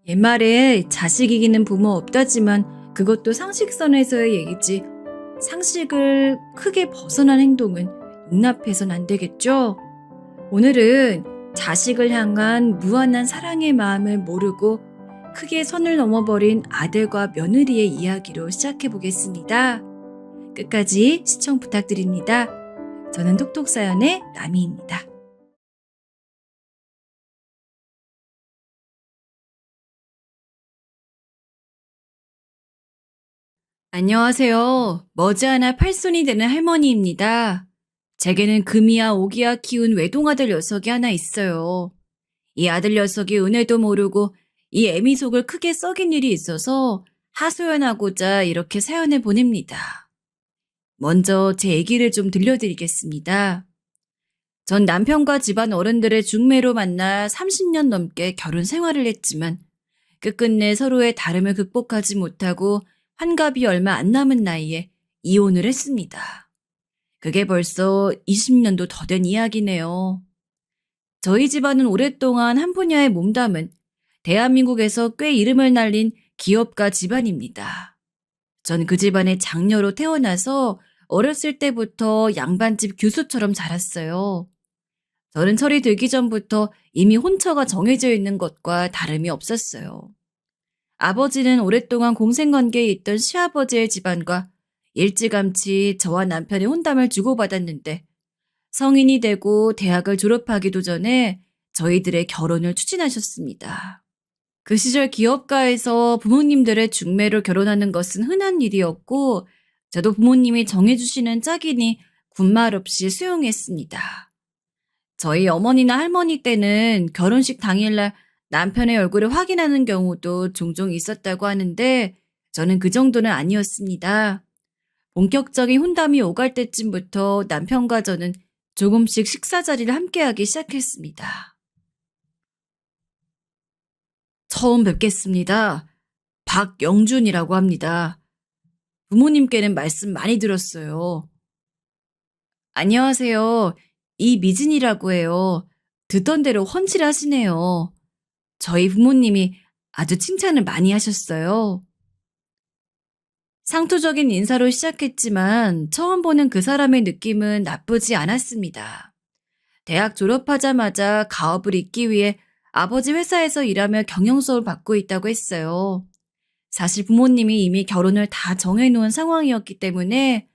옛말에 자식 이기는 부모 없다지만 그것도 상식선에서의 얘기지. 상식을 크게 벗어난 행동은 용납해선 안 되겠죠? 오늘은 자식을 향한 무한한 사랑의 마음을 모르고 크게 선을 넘어버린 아들과 며느리의 이야기로 시작해 보겠습니다. 끝까지 시청 부탁드립니다. 저는 톡톡사연의 나미입니다. 안녕하세요. 머지않아 팔순이 되는 할머니입니다. 제게는 금이야 오기야 키운 외동아들 녀석이 하나 있어요. 이 아들 녀석이 은혜도 모르고 이 애미 속을 크게 썩인 일이 있어서 하소연하고자 이렇게 사연을 보냅니다. 먼저 제 얘기를 좀 들려드리겠습니다. 전 남편과 집안 어른들의 중매로 만나 30년 넘게 결혼 생활을 했지만 끝끝내 서로의 다름을 극복하지 못하고 환갑이 얼마 안 남은 나이에 이혼을 했습니다. 그게 벌써 20년도 더 된 이야기네요. 저희 집안은 오랫동안 한 분야에 몸담은 대한민국에서 꽤 이름을 날린 기업가 집안입니다. 전 그 집안의 장녀로 태어나서 어렸을 때부터 양반집 교수처럼 자랐어요. 저는 철이 들기 전부터 이미 혼처가 정해져 있는 것과 다름이 없었어요. 아버지는 오랫동안 공생관계에 있던 시아버지의 집안과 일찌감치 저와 남편의 혼담을 주고받았는데 성인이 되고 대학을 졸업하기도 전에 저희들의 결혼을 추진하셨습니다. 그 시절 기업가에서 부모님들의 중매로 결혼하는 것은 흔한 일이었고 저도 부모님이 정해주시는 짝이니 군말 없이 수용했습니다. 저희 어머니나 할머니 때는 결혼식 당일날 남편의 얼굴을 확인하는 경우도 종종 있었다고 하는데 저는 그 정도는 아니었습니다. 본격적인 혼담이 오갈 때쯤부터 남편과 저는 조금씩 식사 자리를 함께하기 시작했습니다. 처음 뵙겠습니다. 박영준이라고 합니다. 부모님께는 말씀 많이 들었어요. 안녕하세요. 이미진이라고 해요. 듣던 대로 헌칠하시네요. 저희 부모님이 아주 칭찬을 많이 하셨어요. 상투적인 인사로 시작했지만 처음 보는 그 사람의 느낌은 나쁘지 않았습니다. 대학 졸업하자마자 가업을 잇기 위해 아버지 회사에서 일하며 경영 수업을 받고 있다고 했어요. 사실 부모님이 이미 결혼을 다 정해놓은 상황이었기 때문에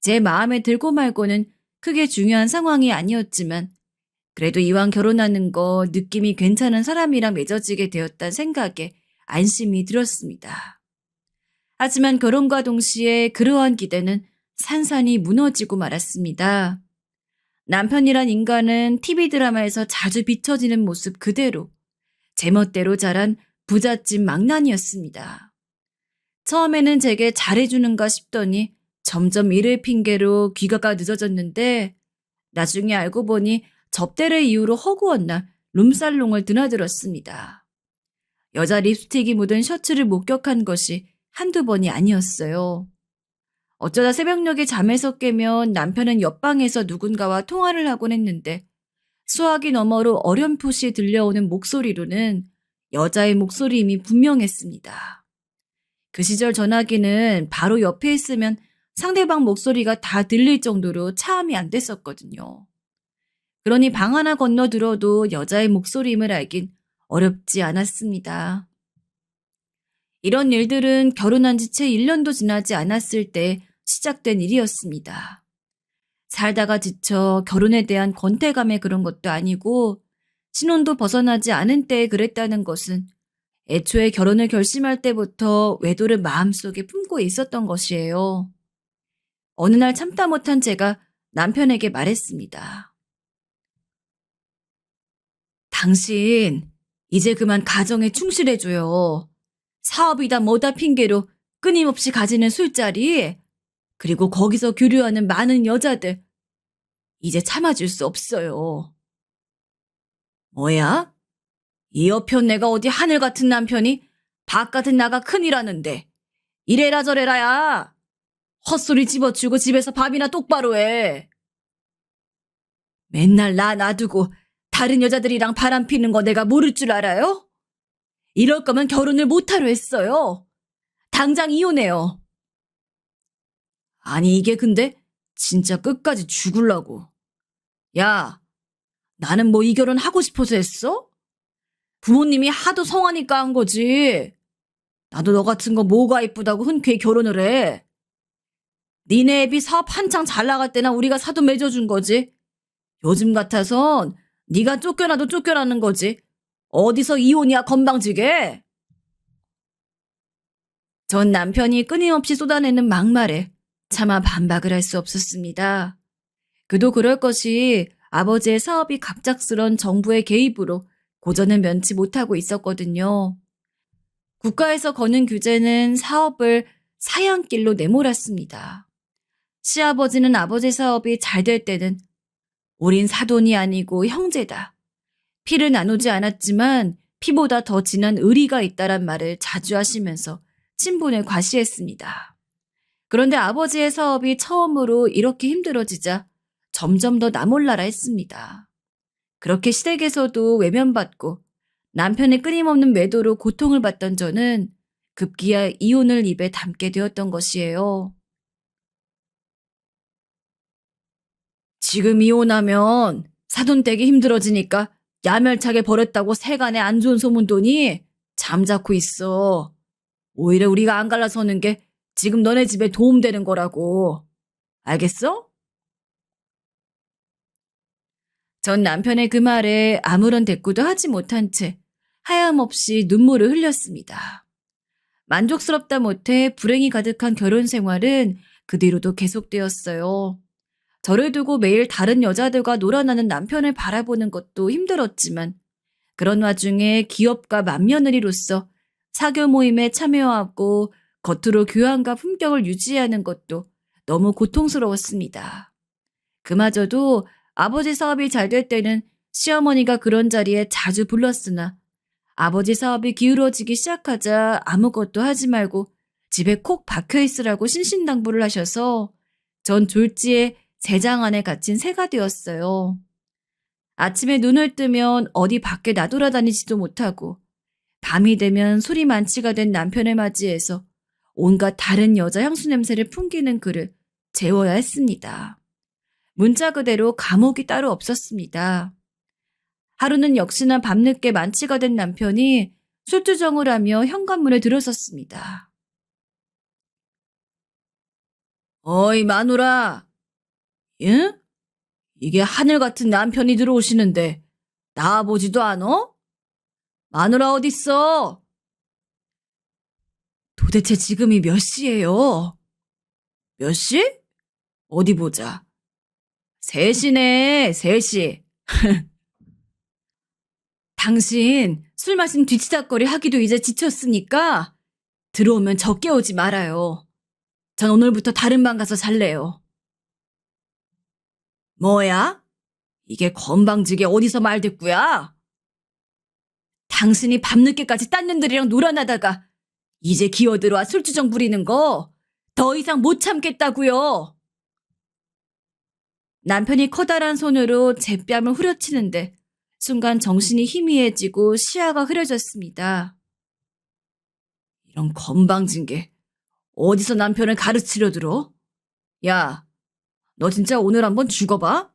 제 마음에 들고 말고는 크게 중요한 상황이 아니었지만 그래도 이왕 결혼하는 거 느낌이 괜찮은 사람이랑 맺어지게 되었다는 생각에 안심이 들었습니다. 하지만 결혼과 동시에 그러한 기대는 산산이 무너지고 말았습니다. 남편이란 인간은 TV 드라마에서 자주 비춰지는 모습 그대로 제멋대로 자란 부잣집 망나니였습니다. 처음에는 제게 잘해주는가 싶더니 점점 일을 핑계로 귀가가 늦어졌는데 나중에 알고 보니 접대를 이유로 허구한 날 룸살롱을 드나들었습니다. 여자 립스틱이 묻은 셔츠를 목격한 것이 한두 번이 아니었어요. 어쩌다 새벽녘에 잠에서 깨면 남편은 옆방에서 누군가와 통화를 하곤 했는데 수화기 너머로 어렴풋이 들려오는 목소리로는 여자의 목소리임이 분명했습니다. 그 시절 전화기는 바로 옆에 있으면 상대방 목소리가 다 들릴 정도로 차음이 안 됐었거든요. 그러니 방 하나 건너 들어도 여자의 목소리임을 알긴 어렵지 않았습니다. 이런 일들은 결혼한 지 채 1년도 지나지 않았을 때 시작된 일이었습니다. 살다가 지쳐 결혼에 대한 권태감에 그런 것도 아니고 신혼도 벗어나지 않은 때에 그랬다는 것은 애초에 결혼을 결심할 때부터 외도를 마음속에 품고 있었던 것이에요. 어느 날 참다 못한 제가 남편에게 말했습니다. 당신 이제 그만 가정에 충실해줘요. 사업이다 뭐다 핑계로 끊임없이 가지는 술자리, 그리고 거기서 교류하는 많은 여자들, 이제 참아줄 수 없어요. 뭐야? 이 여편 내가 어디 하늘 같은 남편이 바깥은 나가 큰일 하는데 이래라 저래라야. 헛소리 집어치우고 집에서 밥이나 똑바로 해. 맨날 나 놔두고 다른 여자들이랑 바람 피는 거 내가 모를 줄 알아요? 이럴 거면 결혼을 못하려 했어요. 당장 이혼해요. 아니, 이게 근데 진짜 끝까지 죽을라고. 야, 나는 뭐 이 결혼 하고 싶어서 했어? 부모님이 하도 성하니까 한 거지. 나도 너 같은 거 뭐가 이쁘다고 흔쾌히 결혼을 해. 니네 애비 사업 한창 잘 나갈 때나 우리가 사돈 맺어준 거지. 요즘 같아선 네가 쫓겨나도 쫓겨나는 거지. 어디서 이혼이야 건방지게. 전 남편이 끊임없이 쏟아내는 막말에 차마 반박을 할 수 없었습니다. 그도 그럴 것이 아버지의 사업이 갑작스런 정부의 개입으로 고전을 면치 못하고 있었거든요. 국가에서 거는 규제는 사업을 사양길로 내몰았습니다. 시아버지는 아버지 사업이 잘 될 때는 우린 사돈이 아니고 형제다. 피를 나누지 않았지만 피보다 더 진한 의리가 있다란 말을 자주 하시면서 친분을 과시했습니다. 그런데 아버지의 사업이 처음으로 이렇게 힘들어지자 점점 더 나몰라라 했습니다. 그렇게 시댁에서도 외면받고 남편의 끊임없는 매도로 고통을 받던 저는 급기야 이혼을 입에 담게 되었던 것이에요. 지금 이혼하면 사돈 댁이 힘들어지니까 야멸차게 버렸다고 세간에 안 좋은 소문 도니 잠자코 있어. 오히려 우리가 안 갈라서는 게 지금 너네 집에 도움되는 거라고. 알겠어? 전 남편의 그 말에 아무런 대꾸도 하지 못한 채 하염없이 눈물을 흘렸습니다. 만족스럽다 못해 불행이 가득한 결혼 생활은 그 뒤로도 계속되었어요. 저를 두고 매일 다른 여자들과 놀아나는 남편을 바라보는 것도 힘들었지만 그런 와중에 기업가 맏며느리로서 사교 모임에 참여하고 겉으로 교양과 품격을 유지하는 것도 너무 고통스러웠습니다. 그마저도 아버지 사업이 잘 될 때는 시어머니가 그런 자리에 자주 불렀으나 아버지 사업이 기울어지기 시작하자 아무것도 하지 말고 집에 콕 박혀 있으라고 신신당부를 하셔서 전 졸지에 새장 안에 갇힌 새가 되었어요. 아침에 눈을 뜨면 어디 밖에 나돌아다니지도 못하고 밤이 되면 술이 만취가 된 남편을 맞이해서 온갖 다른 여자 향수 냄새를 풍기는 그를 재워야 했습니다. 문자 그대로 감옥이 따로 없었습니다. 하루는 역시나 밤늦게 만취가 된 남편이 술주정을 하며 현관문에 들어섰습니다. 어이 마누라, 응? 이게 하늘 같은 남편이 들어오시는데 나와보지도 않어? 마누라 어딨어? 도대체 지금이 몇 시예요? 몇 시? 어디 보자. 3시네, 3시. 당신 술 마신 뒤치다거리 하기도 이제 지쳤으니까 들어오면 저 깨우지 말아요. 전 오늘부터 다른 방 가서 잘래요. 뭐야? 이게 건방지게 어디서 말듣구야? 당신이 밤늦게까지 딴 년들이랑 놀아나다가 이제 기어들어와 술주정 부리는 거 더 이상 못 참겠다고요. 남편이 커다란 손으로 제 뺨을 후려치는데 순간 정신이 희미해지고 시야가 흐려졌습니다. 이런 건방진 게 어디서 남편을 가르치려 들어? 야, 너 진짜 오늘 한번 죽어봐?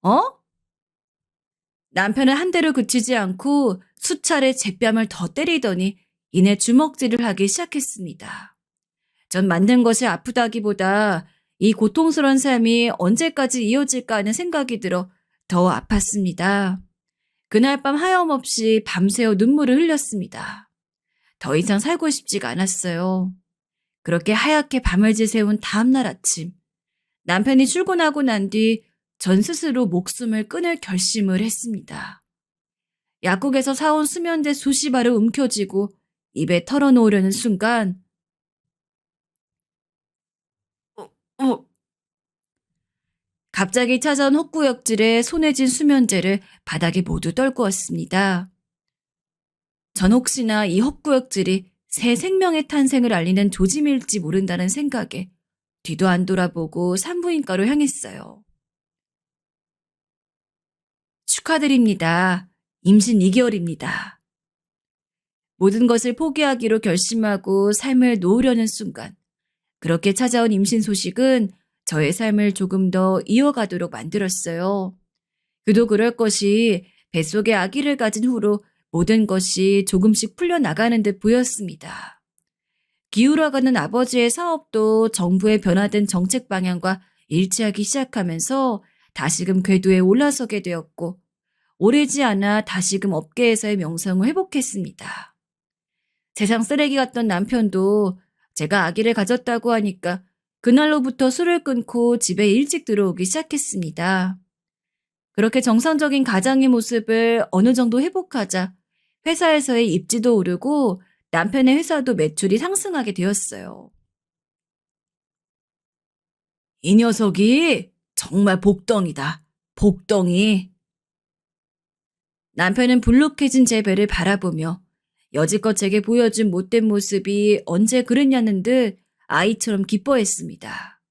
어? 남편은 한 대로 그치지 않고 수차례 제 뺨을 더 때리더니 이내 주먹질을 하기 시작했습니다. 전 만든 것이 아프다기보다 이 고통스러운 삶이 언제까지 이어질까 하는 생각이 들어 더 아팠습니다. 그날 밤 하염없이 밤새워 눈물을 흘렸습니다. 더 이상 살고 싶지가 않았어요. 그렇게 하얗게 밤을 지새운 다음날 아침, 남편이 출근하고 난 뒤 전 스스로 목숨을 끊을 결심을 했습니다. 약국에서 사온 수면제 수십 알을 움켜쥐고 입에 털어놓으려는 순간 어, 갑자기 찾아온 헛구역질에 손에 쥔 수면제를 바닥에 모두 떨구었습니다. 전 혹시나 이 헛구역질이 새 생명의 탄생을 알리는 조짐일지 모른다는 생각에 뒤도 안 돌아보고 산부인과로 향했어요. 축하드립니다. 임신 2개월입니다. 모든 것을 포기하기로 결심하고 삶을 놓으려는 순간, 그렇게 찾아온 임신 소식은 저의 삶을 조금 더 이어가도록 만들었어요. 그도 그럴 것이 뱃속에 아기를 가진 후로 모든 것이 조금씩 풀려나가는 듯 보였습니다. 기울어가는 아버지의 사업도 정부의 변화된 정책 방향과 일치하기 시작하면서 다시금 궤도에 올라서게 되었고, 오래지 않아 다시금 업계에서의 명성을 회복했습니다. 세상 쓰레기 같던 남편도 제가 아기를 가졌다고 하니까 그날로부터 술을 끊고 집에 일찍 들어오기 시작했습니다. 그렇게 정상적인 가장의 모습을 어느 정도 회복하자 회사에서의 입지도 오르고 남편의 회사도 매출이 상승하게 되었어요. 이 녀석이 정말 복덩이다. 복덩이. 남편은 불룩해진 제 배를 바라보며 여지껏 제게 보여준 못된 모습이 언제 그랬냐는 듯 아이처럼 기뻐했습니다.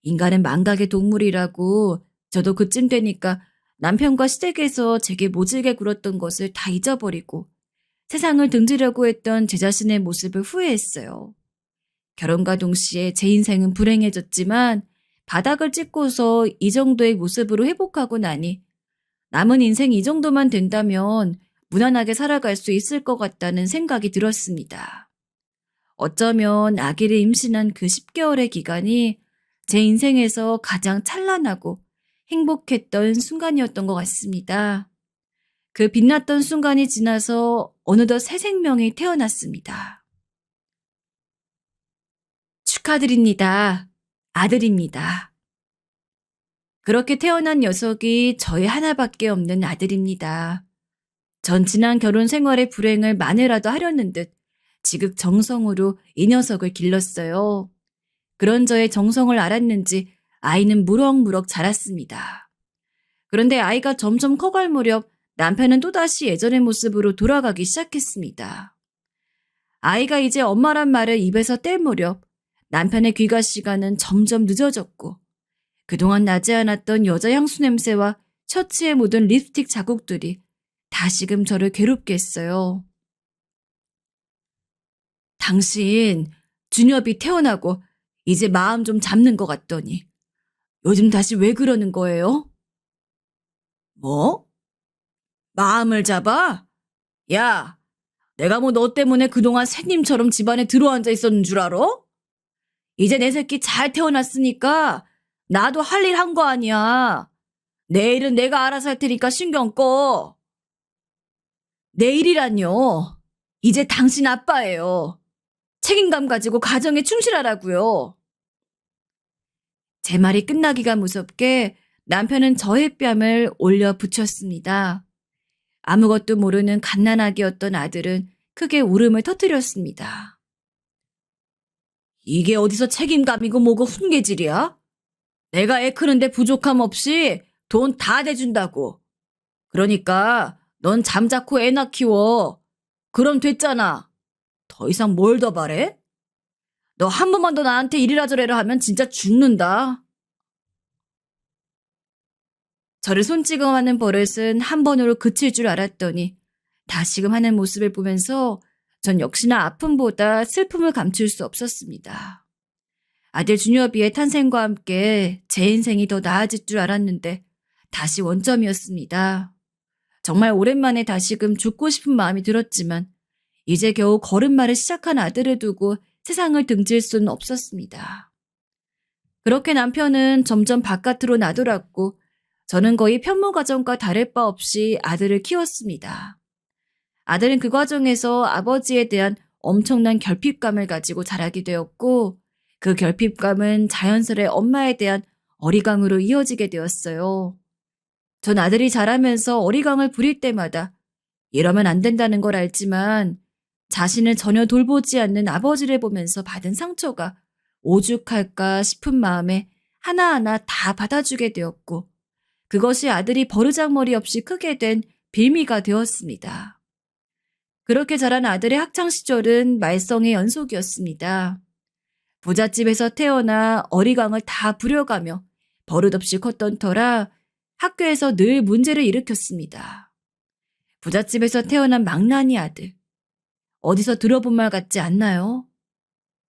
인간은 망각의 동물이라고 저도 그쯤 되니까 남편과 시댁에서 제게 모질게 굴었던 것을 다 잊어버리고 세상을 등지려고 했던 제 자신의 모습을 후회했어요. 결혼과 동시에 제 인생은 불행해졌지만 바닥을 찍고서 이 정도의 모습으로 회복하고 나니 남은 인생 이 정도만 된다면 무난하게 살아갈 수 있을 것 같다는 생각이 들었습니다. 어쩌면 아기를 임신한 그 10개월의 기간이 제 인생에서 가장 찬란하고 행복했던 순간이었던 것 같습니다. 그 빛났던 순간이 지나서 어느덧 새 생명이 태어났습니다. 축하드립니다. 아들입니다. 그렇게 태어난 녀석이 저의 하나밖에 없는 아들입니다. 전 지난 결혼 생활의 불행을 만회라도 하려는 듯 지극정성으로 이 녀석을 길렀어요. 그런 저의 정성을 알았는지 아이는 무럭무럭 자랐습니다. 그런데 아이가 점점 커갈 무렵 남편은 또다시 예전의 모습으로 돌아가기 시작했습니다. 아이가 이제 엄마란 말을 입에서 뗄 무렵 남편의 귀가 시간은 점점 늦어졌고 그동안 나지 않았던 여자 향수 냄새와 셔츠에 묻은 립스틱 자국들이 다시금 저를 괴롭게 했어요. 당신 준엽이 태어나고 이제 마음 좀 잡는 것 같더니 요즘 다시 왜 그러는 거예요? 뭐? 마음을 잡아? 야, 내가 뭐 너 때문에 그동안 새님처럼 집안에 들어앉아 있었는 줄 알아? 이제 내 새끼 잘 태어났으니까 나도 할 일 한 거 아니야. 내일은 내가 알아서 할 테니까 신경 꺼. 내일이란요. 이제 당신 아빠예요. 책임감 가지고 가정에 충실하라고요. 제 말이 끝나기가 무섭게 남편은 저의 뺨을 올려 붙였습니다. 아무것도 모르는 갓난아기였던 아들은 크게 울음을 터뜨렸습니다. 이게 어디서 책임감이고 뭐고 훈계질이야? 내가 애 크는데 부족함 없이 돈 다 대준다고. 그러니까 넌 잠자코 애나 키워. 그럼 됐잖아. 더 이상 뭘 더 바래? 너 한 번만 더 나한테 이리라 저래라 하면 진짜 죽는다. 저를 손찌검하는 버릇은 한 번으로 그칠 줄 알았더니 다시금 하는 모습을 보면서 전 역시나 아픔보다 슬픔을 감출 수 없었습니다. 아들 준엽이의 탄생과 함께 제 인생이 더 나아질 줄 알았는데 다시 원점이었습니다. 정말 오랜만에 다시금 죽고 싶은 마음이 들었지만 이제 겨우 걸음마를 시작한 아들을 두고 세상을 등질 수는 없었습니다. 그렇게 남편은 점점 바깥으로 나돌았고 저는 거의 편모 가정과 다를 바 없이 아들을 키웠습니다. 아들은 그 과정에서 아버지에 대한 엄청난 결핍감을 가지고 자라게 되었고 그 결핍감은 자연스레 엄마에 대한 어리광으로 이어지게 되었어요. 전 아들이 자라면서 어리광을 부릴 때마다 이러면 안 된다는 걸 알지만 자신을 전혀 돌보지 않는 아버지를 보면서 받은 상처가 오죽할까 싶은 마음에 하나하나 다 받아주게 되었고 그것이 아들이 버르장머리 없이 크게 된 빌미가 되었습니다. 그렇게 자란 아들의 학창시절은 말썽의 연속이었습니다. 부잣집에서 태어나 어리광을 다 부려가며 버릇없이 컸던 터라 학교에서 늘 문제를 일으켰습니다. 부잣집에서 태어난 망나니 아들. 어디서 들어본 말 같지 않나요?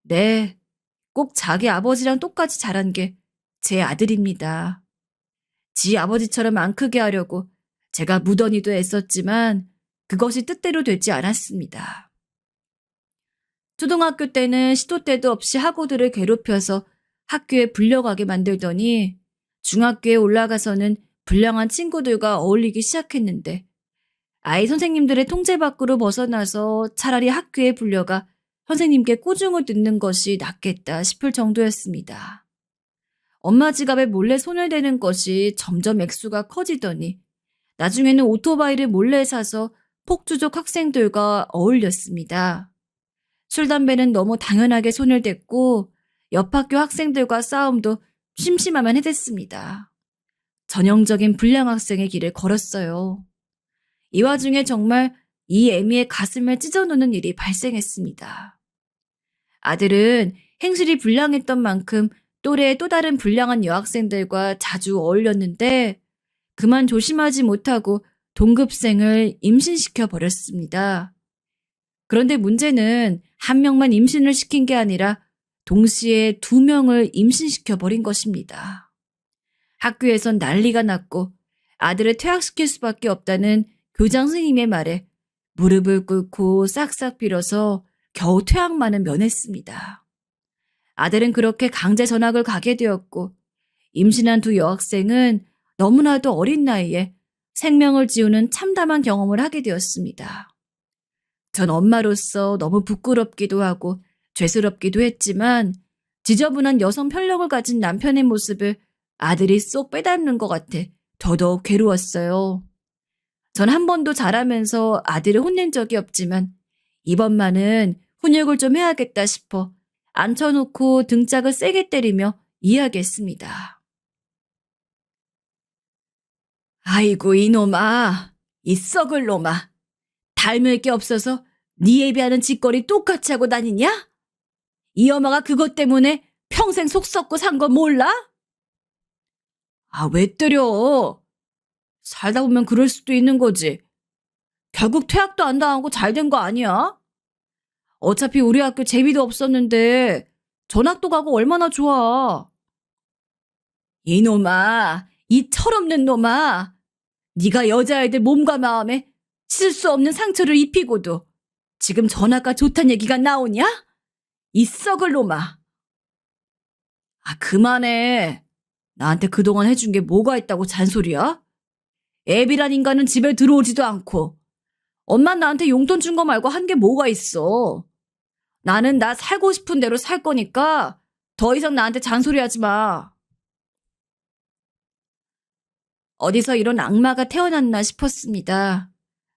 네, 꼭 자기 아버지랑 똑같이 자란 게 제 아들입니다. 지 아버지처럼 안 크게 하려고 제가 무던히도 애썼지만 그것이 뜻대로 되지 않았습니다. 초등학교 때는 시도 때도 없이 학우들을 괴롭혀서 학교에 불려가게 만들더니 중학교에 올라가서는 불량한 친구들과 어울리기 시작했는데 아이 선생님들의 통제 밖으로 벗어나서 차라리 학교에 불려가 선생님께 꾸중을 듣는 것이 낫겠다 싶을 정도였습니다. 엄마 지갑에 몰래 손을 대는 것이 점점 액수가 커지더니 나중에는 오토바이를 몰래 사서 폭주족 학생들과 어울렸습니다. 술, 담배는 너무 당연하게 손을 댔고 옆 학교 학생들과 싸움도 심심하면 해댔습니다. 전형적인 불량 학생의 길을 걸었어요. 이 와중에 정말 이 애미의 가슴을 찢어놓는 일이 발생했습니다. 아들은 행실이 불량했던 만큼 또래의 또 다른 불량한 여학생들과 자주 어울렸는데 그만 조심하지 못하고 동급생을 임신시켜 버렸습니다. 그런데 문제는 한 명만 임신을 시킨 게 아니라 동시에 두 명을 임신시켜 버린 것입니다. 학교에선 난리가 났고 아들을 퇴학시킬 수밖에 없다는 교장 선생님의 말에 무릎을 꿇고 싹싹 빌어서 겨우 퇴학만은 면했습니다. 아들은 그렇게 강제 전학을 가게 되었고 임신한 두 여학생은 너무나도 어린 나이에 생명을 지우는 참담한 경험을 하게 되었습니다. 전 엄마로서 너무 부끄럽기도 하고 죄스럽기도 했지만 지저분한 여성 편력을 가진 남편의 모습을 아들이 쏙 빼닮는 것 같아 더더욱 괴로웠어요. 전 한 번도 자라면서 아들을 혼낸 적이 없지만 이번만은 훈육을 좀 해야겠다 싶어 앉혀놓고 등짝을 세게 때리며 이야기했습니다. 아이고 이놈아, 이 썩을 놈아. 닮을 게 없어서 네 애비하는 짓거리 똑같이 하고 다니냐? 이 엄마가 그것 때문에 평생 속 썩고 산 거 몰라? 아, 왜 때려? 살다 보면 그럴 수도 있는 거지. 결국 퇴학도 안 당하고 잘 된 거 아니야? 어차피 우리 학교 재미도 없었는데 전학도 가고 얼마나 좋아. 이놈아, 이 철없는 놈아. 네가 여자아이들 몸과 마음에 씻을 수 없는 상처를 입히고도 지금 전학가 좋단 얘기가 나오냐? 이 썩을 놈아. 아, 그만해. 나한테 그동안 해준 게 뭐가 있다고 잔소리야? 애비란 인간은 집에 들어오지도 않고 엄마 나한테 용돈 준 거 말고 한 게 뭐가 있어. 나는 나 살고 싶은 대로 살 거니까 더 이상 나한테 잔소리하지 마. 어디서 이런 악마가 태어났나 싶었습니다.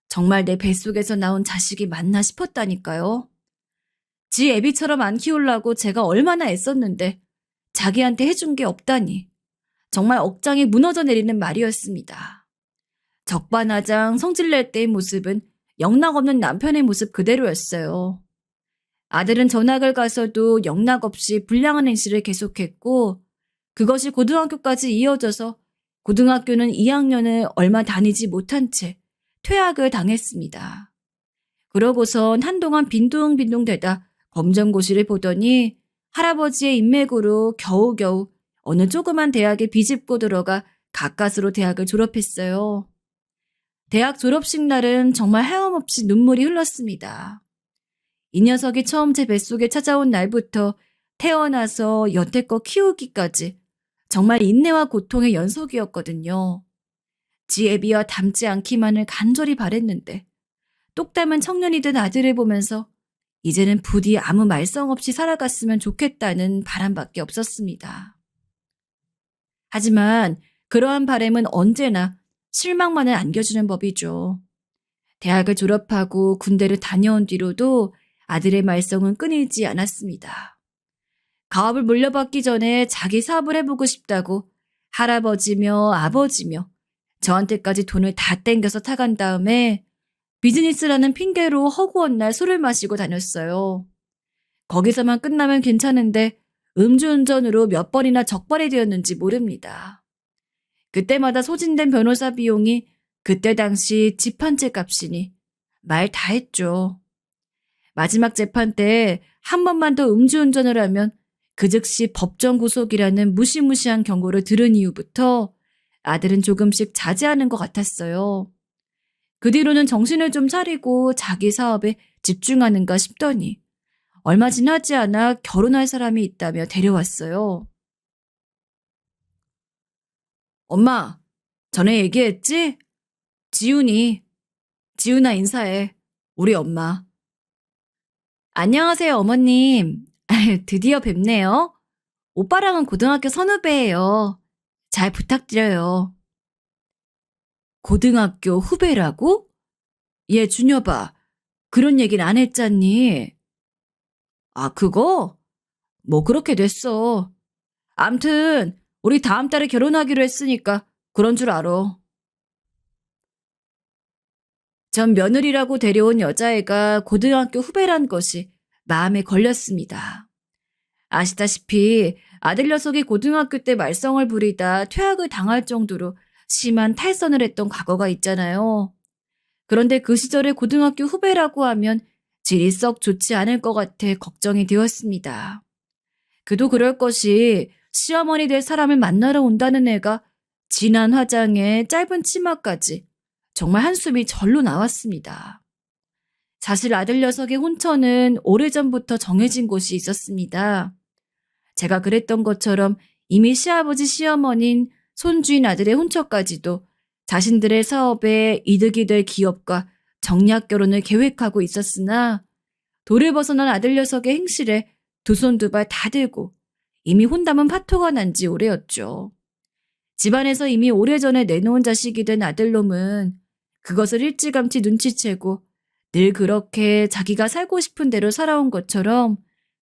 정말 내 뱃속에서 나온 자식이 맞나 싶었다니까요. 지 애비처럼 안 키우려고 제가 얼마나 애썼는데 자기한테 해준 게 없다니. 정말 억장이 무너져 내리는 말이었습니다. 적반하장 성질낼 때의 모습은 영락없는 남편의 모습 그대로였어요. 아들은 전학을 가서도 영락없이 불량한 행실을 계속했고 그것이 고등학교까지 이어져서 고등학교는 2학년을 얼마 다니지 못한 채 퇴학을 당했습니다. 그러고선 한동안 빈둥빈둥대다 검정고시를 보더니 할아버지의 인맥으로 겨우겨우 어느 조그만 대학에 비집고 들어가 가까스로 대학을 졸업했어요. 대학 졸업식 날은 정말 하염없이 눈물이 흘렀습니다. 이 녀석이 처음 제 뱃속에 찾아온 날부터 태어나서 여태껏 키우기까지 정말 인내와 고통의 연속이었거든요. 지 애비와 닮지 않기만을 간절히 바랬는데 똑 닮은 청년이 된 아들을 보면서 이제는 부디 아무 말썽 없이 살아갔으면 좋겠다는 바람밖에 없었습니다. 하지만 그러한 바람은 언제나 실망만을 안겨주는 법이죠. 대학을 졸업하고 군대를 다녀온 뒤로도 아들의 말썽은 끊이지 않았습니다. 가업을 물려받기 전에 자기 사업을 해보고 싶다고 할아버지며 아버지며 저한테까지 돈을 다 땡겨서 타간 다음에 비즈니스라는 핑계로 허구한 날 술을 마시고 다녔어요. 거기서만 끝나면 괜찮은데 음주운전으로 몇 번이나 적발이 되었는지 모릅니다. 그때마다 소진된 변호사 비용이 그때 당시 집 한 채 값이니 말 다 했죠. 마지막 재판 때 한 번만 더 음주운전을 하면 그 즉시 법정 구속이라는 무시무시한 경고를 들은 이후부터 아들은 조금씩 자제하는 것 같았어요. 그 뒤로는 정신을 좀 차리고 자기 사업에 집중하는가 싶더니 얼마 지나지 않아 결혼할 사람이 있다며 데려왔어요. 엄마, 전에 얘기했지? 지훈이, 지훈아 인사해. 우리 엄마. 안녕하세요, 어머님. 드디어 뵙네요. 오빠랑은 고등학교 선후배예요. 잘 부탁드려요. 고등학교 후배라고? 얘 준여봐. 그런 얘기는 안 했잖니. 아, 그거? 뭐 그렇게 됐어. 암튼 우리 다음 달에 결혼하기로 했으니까 그런 줄 알아. 전 며느리라고 데려온 여자애가 고등학교 후배란 것이 마음에 걸렸습니다. 아시다시피 아들 녀석이 고등학교 때 말썽을 부리다 퇴학을 당할 정도로 심한 탈선을 했던 과거가 있잖아요. 그런데 그 시절에 고등학교 후배라고 하면 질이 썩 좋지 않을 것 같아 걱정이 되었습니다. 그도 그럴 것이 시어머니 될 사람을 만나러 온다는 애가 진한 화장에 짧은 치마까지 정말 한숨이 절로 나왔습니다. 사실 아들 녀석의 혼처는 오래전부터 정해진 곳이 있었습니다. 제가 그랬던 것처럼 이미 시아버지 시어머니인 손주인 아들의 혼처까지도 자신들의 사업에 이득이 될 기업과 정략 결혼을 계획하고 있었으나 돌을 벗어난 아들 녀석의 행실에 두 손 두 발 다 들고 이미 혼담은 파토가 난 지 오래였죠. 집안에서 이미 오래전에 내놓은 자식이 된 아들놈은 그것을 일찌감치 눈치채고 늘 그렇게 자기가 살고 싶은 대로 살아온 것처럼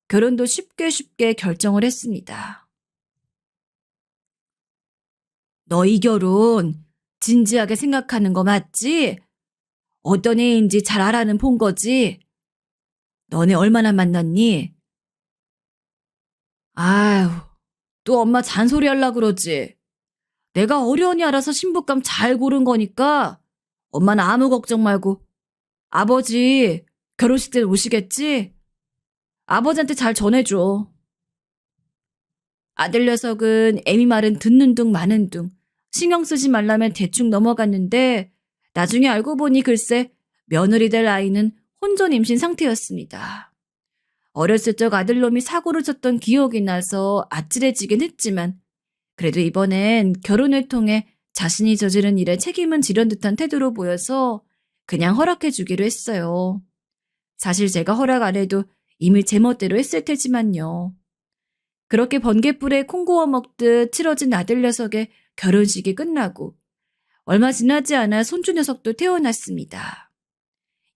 결혼도 쉽게 쉽게 결정을 했습니다. 너 이 결혼 진지하게 생각하는 거 맞지? 어떤 애인지 잘 알아는 본 거지? 너네 얼마나 만났니? 아휴, 또 엄마 잔소리 하려 그러지. 내가 어련히 알아서 신부감 잘 고른 거니까 엄마는 아무 걱정 말고 아버지 결혼식 때 오시겠지? 아버지한테 잘 전해줘. 아들 녀석은 애미 말은 듣는 둥 마는 둥 신경 쓰지 말라면 대충 넘어갔는데 나중에 알고 보니 글쎄 며느리 될 아이는 혼전 임신 상태였습니다. 어렸을 적 아들놈이 사고를 쳤던 기억이 나서 아찔해지긴 했지만 그래도 이번엔 결혼을 통해 자신이 저지른 일에 책임은 지른 듯한 태도로 보여서 그냥 허락해 주기로 했어요. 사실 제가 허락 안 해도 이미 제멋대로 했을 테지만요. 그렇게 번갯불에 콩 구워 먹듯 치러진 아들 녀석의 결혼식이 끝나고 얼마 지나지 않아 손주 녀석도 태어났습니다.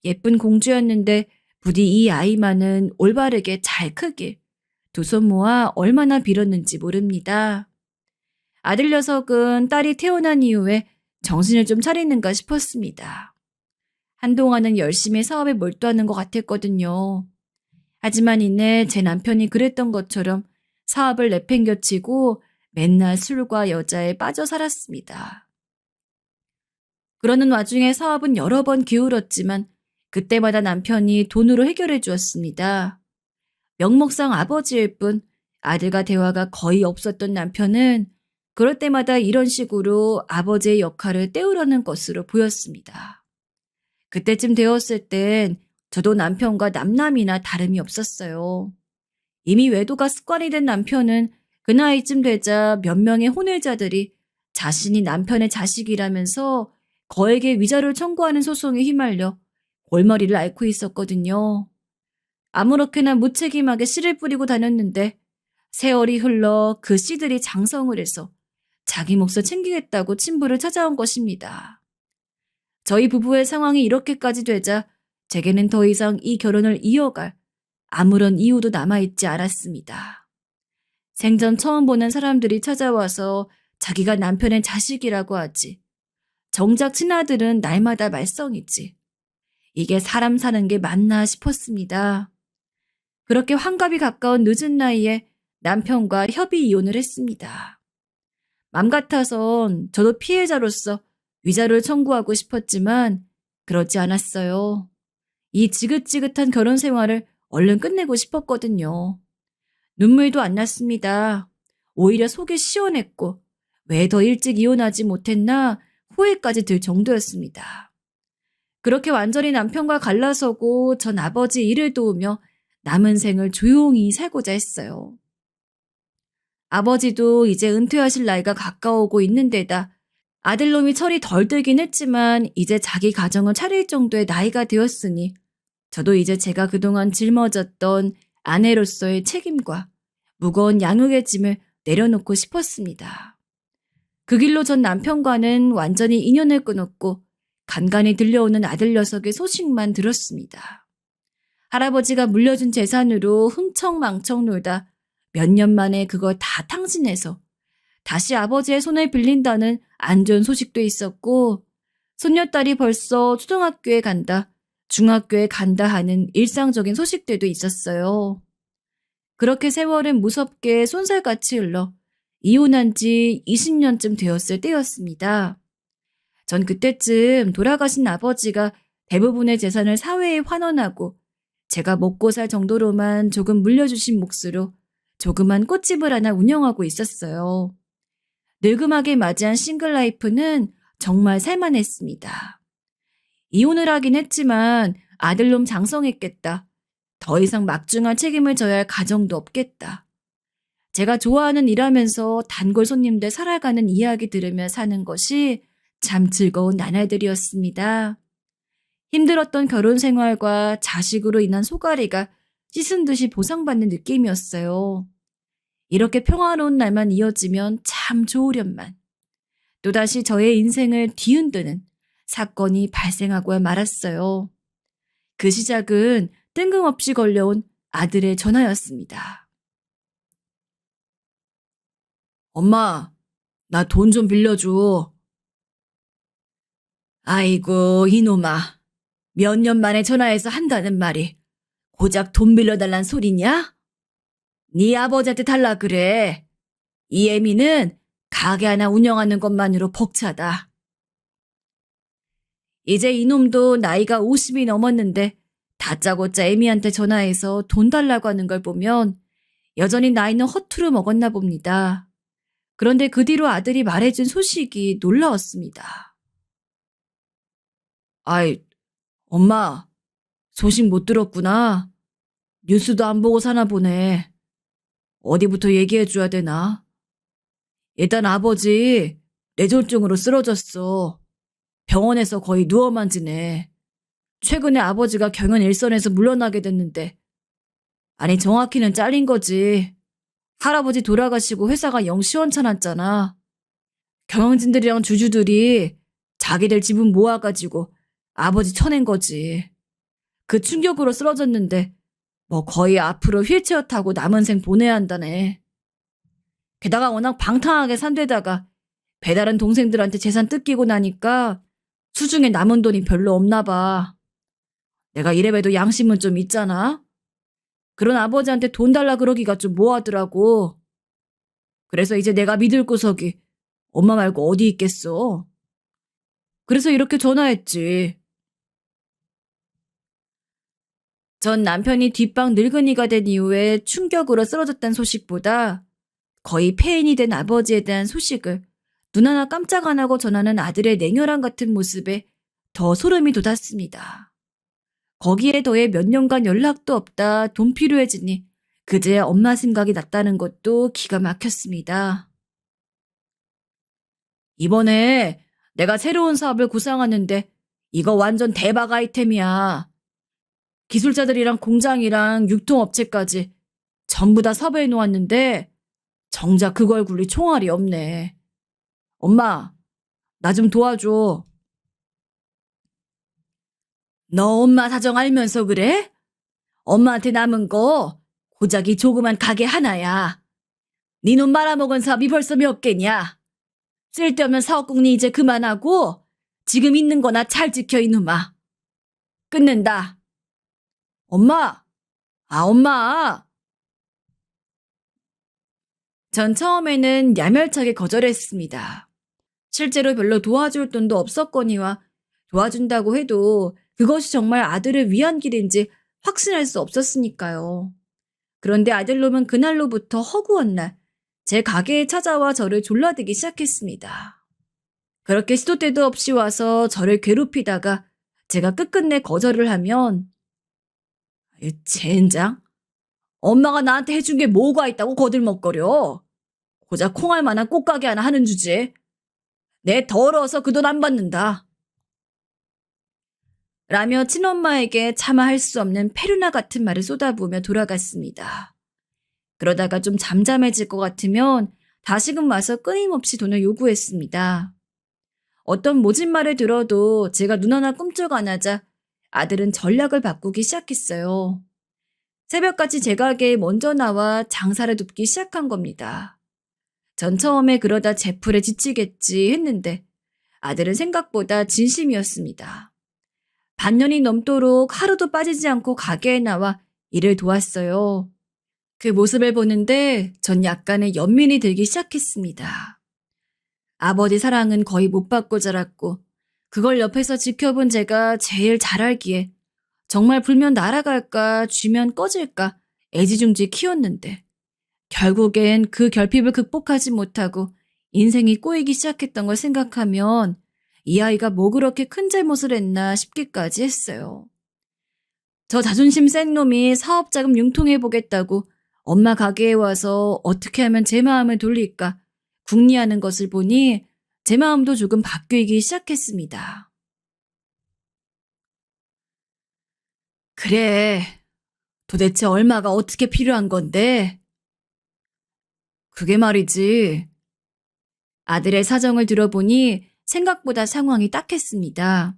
예쁜 공주였는데 부디 이 아이만은 올바르게 잘 크길 두 손 모아 얼마나 빌었는지 모릅니다. 아들 녀석은 딸이 태어난 이후에 정신을 좀 차리는가 싶었습니다. 한동안은 열심히 사업에 몰두하는 것 같았거든요. 하지만 이내 제 남편이 그랬던 것처럼 사업을 내팽겨치고 맨날 술과 여자에 빠져 살았습니다. 그러는 와중에 사업은 여러 번 기울었지만 그때마다 남편이 돈으로 해결해 주었습니다. 명목상 아버지일 뿐 아들과 대화가 거의 없었던 남편은 그럴 때마다 이런 식으로 아버지의 역할을 때우려는 것으로 보였습니다. 그때쯤 되었을 땐 저도 남편과 남남이나 다름이 없었어요. 이미 외도가 습관이 된 남편은 그 나이쯤 되자 몇 명의 혼외자들이 자신이 남편의 자식이라면서 거액의 위자료를 청구하는 소송에 휘말려 골머리를 앓고 있었거든요. 아무렇게나 무책임하게 씨를 뿌리고 다녔는데 세월이 흘러 그 씨들이 장성을 해서 자기 몫을 챙기겠다고 친부를 찾아온 것입니다. 저희 부부의 상황이 이렇게까지 되자 제게는 더 이상 이 결혼을 이어갈 아무런 이유도 남아있지 않았습니다. 생전 처음 보는 사람들이 찾아와서 자기가 남편의 자식이라고 하지. 정작 친아들은 날마다 말썽이지. 이게 사람 사는 게 맞나 싶었습니다. 그렇게 환갑이 가까운 늦은 나이에 남편과 협의 이혼을 했습니다. 맘 같아선 저도 피해자로서 위자료를 청구하고 싶었지만 그러지 않았어요. 이 지긋지긋한 결혼 생활을 얼른 끝내고 싶었거든요. 눈물도 안 났습니다. 오히려 속이 시원했고 왜 더 일찍 이혼하지 못했나 후회까지 들 정도였습니다. 그렇게 완전히 남편과 갈라서고 전 아버지 일을 도우며 남은 생을 조용히 살고자 했어요. 아버지도 이제 은퇴하실 나이가 가까워오고 있는 데다 아들놈이 철이 덜 들긴 했지만 이제 자기 가정을 차릴 정도의 나이가 되었으니 저도 이제 제가 그동안 짊어졌던 아내로서의 책임과 무거운 양육의 짐을 내려놓고 싶었습니다. 그 길로 전 남편과는 완전히 인연을 끊었고 간간히 들려오는 아들 녀석의 소식만 들었습니다. 할아버지가 물려준 재산으로 흥청망청 놀다 몇 년 만에 그걸 다 탕진해서 다시 아버지의 손을 빌린다는 안 좋은 소식도 있었고 손녀딸이 벌써 초등학교에 간다, 중학교에 간다 하는 일상적인 소식들도 있었어요. 그렇게 세월은 무섭게 쏜살같이 흘러 이혼한 지 20년쯤 되었을 때였습니다. 전 그때쯤 돌아가신 아버지가 대부분의 재산을 사회에 환원하고 제가 먹고 살 정도로만 조금 물려주신 몫으로 조그만 꽃집을 하나 운영하고 있었어요. 늙음하게 맞이한 싱글라이프는 정말 살만했습니다. 이혼을 하긴 했지만 아들놈 장성했겠다. 더 이상 막중한 책임을 져야 할 가정도 없겠다. 제가 좋아하는 일하면서 단골 손님들 살아가는 이야기 들으며 사는 것이 참 즐거운 나날들이었습니다. 힘들었던 결혼 생활과 자식으로 인한 소가리가 씻은 듯이 보상받는 느낌이었어요. 이렇게 평화로운 날만 이어지면 참 좋으련만. 또다시 저의 인생을 뒤흔드는 사건이 발생하고야 말았어요. 그 시작은 뜬금없이 걸려온 아들의 전화였습니다. 엄마, 나 돈 좀 빌려줘. 아이고, 이놈아. 몇 년 만에 전화해서 한다는 말이 고작 돈 빌려달란 소리냐? 네 아버지한테 달라 그래. 이 애미는 가게 하나 운영하는 것만으로 벅차다. 이제 이놈도 나이가 50이 넘었는데 다짜고짜 애미한테 전화해서 돈 달라고 하는 걸 보면 여전히 나이는 허투루 먹었나 봅니다. 그런데 그 뒤로 아들이 말해준 소식이 놀라웠습니다. 아이, 엄마, 소식 못 들었구나. 뉴스도 안 보고 사나 보네. 어디부터 얘기해 줘야 되나? 일단 아버지 뇌졸중으로 쓰러졌어. 병원에서 거의 누워만 지내. 최근에 아버지가 경연 일선에서 물러나게 됐는데 아니 정확히는 잘린 거지. 할아버지 돌아가시고 회사가 영 시원찮았잖아. 경영진들이랑 주주들이 자기들 지분 모아가지고 아버지 쳐낸 거지. 그 충격으로 쓰러졌는데 뭐 거의 앞으로 휠체어 타고 남은 생 보내야 한다네. 게다가 워낙 방탕하게 산데다가 배다른 동생들한테 재산 뜯기고 나니까 수중에 남은 돈이 별로 없나 봐. 내가 이래봬도 양심은 좀 있잖아. 그런 아버지한테 돈 달라 그러기가 좀 뭐하더라고. 그래서 이제 내가 믿을 구석이 엄마 말고 어디 있겠어. 그래서 이렇게 전화했지. 전 남편이 뒷방 늙은이가 된 이후에 충격으로 쓰러졌다는 소식보다 거의 폐인이 된 아버지에 대한 소식을 눈 하나 깜짝 안 하고 전하는 아들의 냉혈한 같은 모습에 더 소름이 돋았습니다. 거기에 더해 몇 년간 연락도 없다 돈 필요해지니 그제야 엄마 생각이 났다는 것도 기가 막혔습니다. 이번에 내가 새로운 사업을 구상하는데 이거 완전 대박 아이템이야. 기술자들이랑 공장이랑 유통업체까지 전부 다 섭외해 놓았는데 정작 그걸 굴릴 총알이 없네. 엄마, 나 좀 도와줘. 너 엄마 사정 알면서 그래? 엄마한테 남은 거 고작 이 조그만 가게 하나야. 네 돈 말아먹은 사업이 벌써 몇 개냐? 쓸데없는 사업궁리 이제 그만하고 지금 있는 거나 잘 지켜 이놈아. 끊는다. 엄마! 엄마! 전 처음에는 야멸차게 거절했습니다. 실제로 별로 도와줄 돈도 없었거니와 도와준다고 해도 그것이 정말 아들을 위한 길인지 확신할 수 없었으니까요. 그런데 아들놈은 그날로부터 허구한 날, 제 가게에 찾아와 저를 졸라대기 시작했습니다. 그렇게 시도 때도 없이 와서 저를 괴롭히다가 제가 끝끝내 거절을 하면, 이 젠장, 엄마가 나한테 해준 게 뭐가 있다고 거들먹거려. 고작 콩알 만한 꽃가게 하나 하는 주제에 내 더러워서 그 돈 안 받는다. 라며 친엄마에게 차마 할 수 없는 페루나 같은 말을 쏟아부으며 돌아갔습니다. 그러다가 좀 잠잠해질 것 같으면 다시금 와서 끊임없이 돈을 요구했습니다. 어떤 모진 말을 들어도 제가 눈 하나 꿈쩍 안 하자 아들은 전략을 바꾸기 시작했어요. 새벽까지 제 가게에 먼저 나와 장사를 돕기 시작한 겁니다. 전 처음에 그러다 제풀에 지치겠지 했는데 아들은 생각보다 진심이었습니다. 반년이 넘도록 하루도 빠지지 않고 가게에 나와 일을 도왔어요. 그 모습을 보는데 전 약간의 연민이 들기 시작했습니다. 아버지 사랑은 거의 못 받고 자랐고 그걸 옆에서 지켜본 제가 제일 잘 알기에 정말 불면 날아갈까 쥐면 꺼질까 애지중지 키웠는데 결국엔 그 결핍을 극복하지 못하고 인생이 꼬이기 시작했던 걸 생각하면 이 아이가 뭐 그렇게 큰 잘못을 했나 싶기까지 했어요. 저 자존심 센 놈이 사업자금 융통해보겠다고 엄마 가게에 와서 어떻게 하면 제 마음을 돌릴까 궁리하는 것을 보니 제 마음도 조금 바뀌기 시작했습니다. 그래, 도대체 얼마가 어떻게 필요한 건데? 그게 말이지. 아들의 사정을 들어보니 생각보다 상황이 딱했습니다.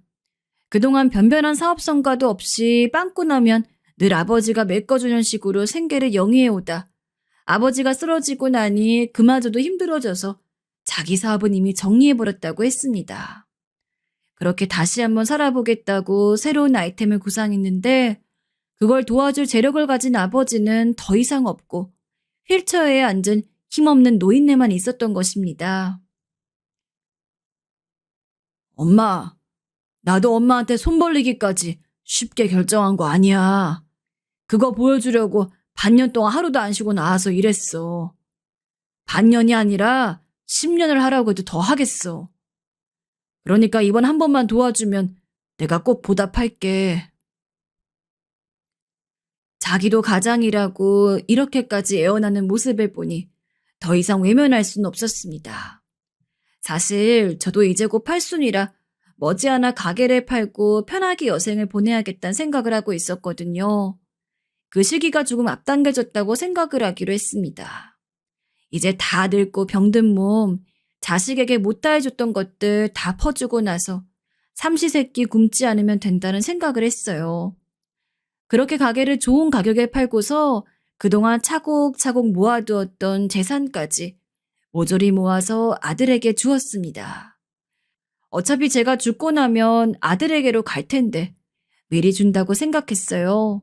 그동안 변변한 사업 성과도 없이 빵꾸 나면 늘 아버지가 메꿔주는 식으로 생계를 영위해오다 아버지가 쓰러지고 나니 그마저도 힘들어져서 자기 사업은 이미 정리해버렸다고 했습니다. 그렇게 다시 한번 살아보겠다고 새로운 아이템을 구상했는데 그걸 도와줄 재력을 가진 아버지는 더 이상 없고 휠체어에 앉은 힘없는 노인네만 있었던 것입니다. 엄마, 나도 엄마한테 손 벌리기까지 쉽게 결정한 거 아니야. 그거 보여주려고 반년 동안 하루도 안 쉬고 나와서 일했어. 반년이 아니라 10년을 하라고 해도 더 하겠어. 그러니까 이번 한 번만 도와주면 내가 꼭 보답할게. 자기도 가장이라고 이렇게까지 애원하는 모습을 보니 더 이상 외면할 수는 없었습니다. 사실 저도 이제 곧 팔순이라 머지않아 가게를 팔고 편하게 여생을 보내야겠다는 생각을 하고 있었거든요. 그 시기가 조금 앞당겨졌다고 생각을 하기로 했습니다. 이제 다 늙고 병든 몸, 자식에게 못다 해줬던 것들 다 퍼주고 나서 삼시세끼 굶지 않으면 된다는 생각을 했어요. 그렇게 가게를 좋은 가격에 팔고서 그동안 차곡차곡 모아두었던 재산까지 모조리 모아서 아들에게 주었습니다. 어차피 제가 죽고 나면 아들에게로 갈 텐데 미리 준다고 생각했어요.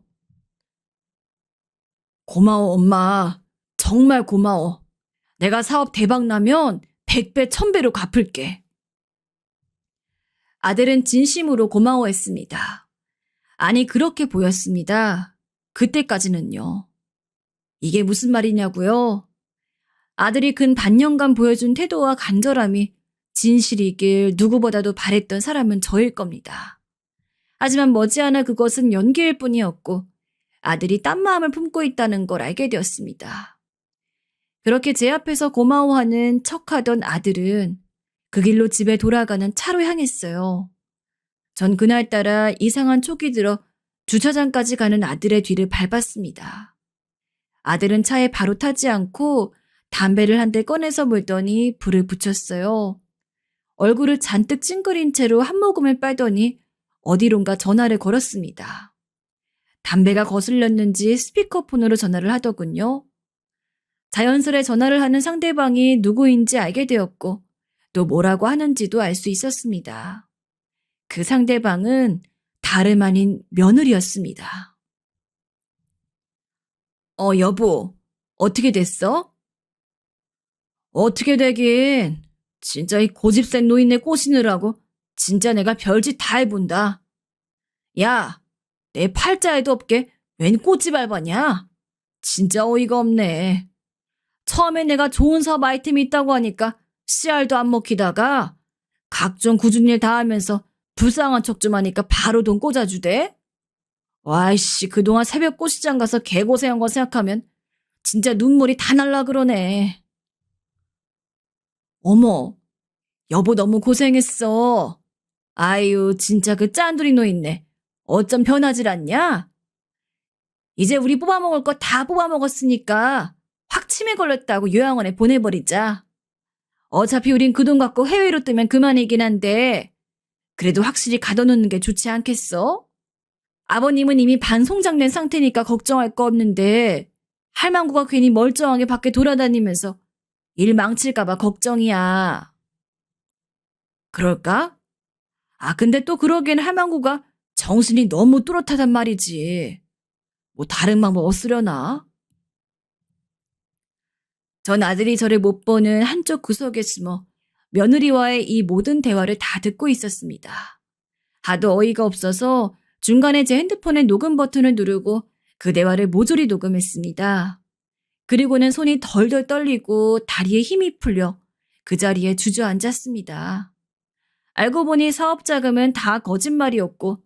고마워, 엄마. 정말 고마워. 내가 사업 대박 나면 100배, 1000배로 갚을게. 아들은 진심으로 고마워했습니다. 아니, 그렇게 보였습니다. 그때까지는요. 이게 무슨 말이냐고요? 아들이 근 반년간 보여준 태도와 간절함이 진실이길 누구보다도 바랬던 사람은 저일 겁니다. 하지만 머지않아 그것은 연기일 뿐이었고 아들이 딴 마음을 품고 있다는 걸 알게 되었습니다. 그렇게 제 앞에서 고마워하는 척하던 아들은 그 길로 집에 돌아가는 차로 향했어요. 전 그날따라 이상한 촉이 들어 주차장까지 가는 아들의 뒤를 밟았습니다. 아들은 차에 바로 타지 않고 담배를 한 대 꺼내서 물더니 불을 붙였어요. 얼굴을 잔뜩 찡그린 채로 한 모금을 빨더니 어디론가 전화를 걸었습니다. 담배가 거슬렸는지 스피커폰으로 전화를 하더군요. 자연스레 전화를 하는 상대방이 누구인지 알게 되었고 또 뭐라고 하는지도 알 수 있었습니다. 그 상대방은 다름 아닌 며느리였습니다. 여보, 어떻게 됐어? 어떻게 되긴. 진짜 이 고집센 노인네 꼬시느라고 진짜 내가 별짓 다 해본다. 야, 내 팔자에도 없게 웬 꼬치 밟았냐? 진짜 어이가 없네. 처음에 내가 좋은 사업 아이템이 있다고 하니까 씨알도 안 먹히다가 각종 굳은 일 다 하면서 불쌍한 척 좀 하니까 바로 돈 꽂아주대? 와이씨, 그동안 새벽 꽃시장 가서 개고생한 거 생각하면 진짜 눈물이 다 날라 그러네. 어머, 여보 너무 고생했어. 아유, 진짜 그 짠돌이 노있네. 어쩜 변하질 않냐? 이제 우리 뽑아먹을 거 다 뽑아먹었으니까 확 치매 걸렸다고 요양원에 보내버리자. 어차피 우린 그 돈 갖고 해외로 뜨면 그만이긴 한데 그래도 확실히 가둬놓는 게 좋지 않겠어? 아버님은 이미 반송장된 상태니까 걱정할 거 없는데 할망구가 괜히 멀쩡하게 밖에 돌아다니면서 일 망칠까봐 걱정이야. 그럴까? 아, 근데 또 그러기엔 할망구가 정신이 너무 뚜렷하단 말이지. 뭐 다른 방법 없으려나? 전 아들이 저를 못 보는 한쪽 구석에 숨어 며느리와의 이 모든 대화를 다 듣고 있었습니다. 하도 어이가 없어서 중간에 제 핸드폰의 녹음 버튼을 누르고 그 대화를 모조리 녹음했습니다. 그리고는 손이 덜덜 떨리고 다리에 힘이 풀려 그 자리에 주저앉았습니다. 알고 보니 사업 자금은 다 거짓말이었고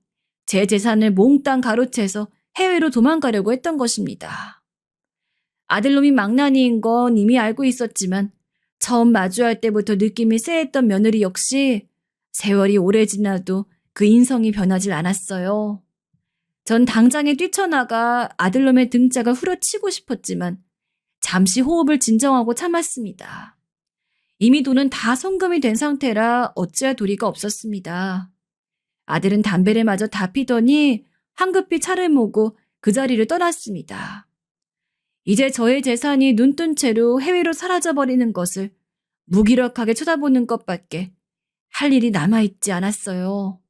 제 재산을 몽땅 가로채서 해외로 도망가려고 했던 것입니다. 아들놈이 망나니인 건 이미 알고 있었지만 처음 마주할 때부터 느낌이 쎄했던 며느리 역시 세월이 오래 지나도 그 인성이 변하질 않았어요. 전 당장에 뛰쳐나가 아들놈의 등짝을 후려치고 싶었지만 잠시 호흡을 진정하고 참았습니다. 이미 돈은 다 송금이 된 상태라 어찌할 도리가 없었습니다. 아들은 담배를 마저 다 피더니 황급히 차를 모고 그 자리를 떠났습니다. 이제 저의 재산이 눈뜬 채로 해외로 사라져버리는 것을 무기력하게 쳐다보는 것밖에 할 일이 남아있지 않았어요.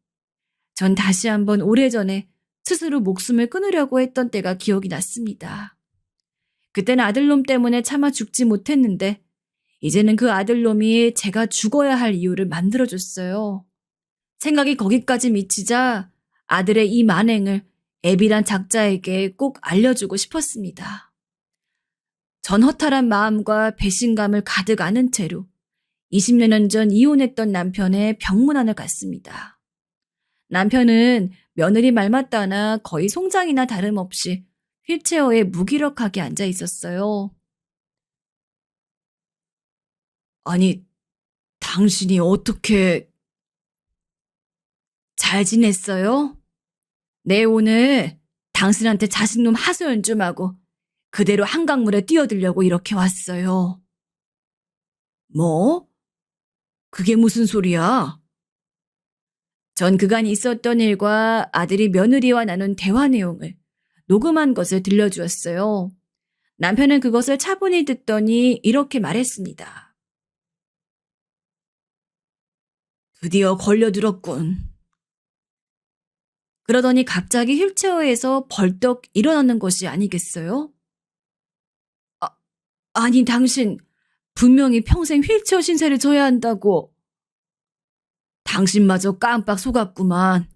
전 다시 한번 오래전에 스스로 목숨을 끊으려고 했던 때가 기억이 났습니다. 그땐 아들놈 때문에 차마 죽지 못했는데 이제는 그 아들놈이 제가 죽어야 할 이유를 만들어줬어요. 생각이 거기까지 미치자 아들의 이 만행을 애비란 작자에게 꼭 알려주고 싶었습니다. 전 허탈한 마음과 배신감을 가득 안은 채로 20년 전 이혼했던 남편의 병문안을 갔습니다. 남편은 며느리 말 맞다나 거의 송장이나 다름없이 휠체어에 무기력하게 앉아 있었어요. 아니, 당신이 어떻게 잘 지냈어요? 네, 오늘 당신한테 자식놈 하소연 좀 하고 그대로 한강물에 뛰어들려고 이렇게 왔어요. 뭐? 그게 무슨 소리야? 전 그간 있었던 일과 아들이 며느리와 나눈 대화 내용을 녹음한 것을 들려주었어요. 남편은 그것을 차분히 듣더니 이렇게 말했습니다. 드디어 걸려들었군. 그러더니 갑자기 휠체어에서 벌떡 일어나는 것이 아니겠어요? 아니, 당신 분명히 평생 휠체어 신세를 져야 한다고. 당신마저 깜빡 속았구만.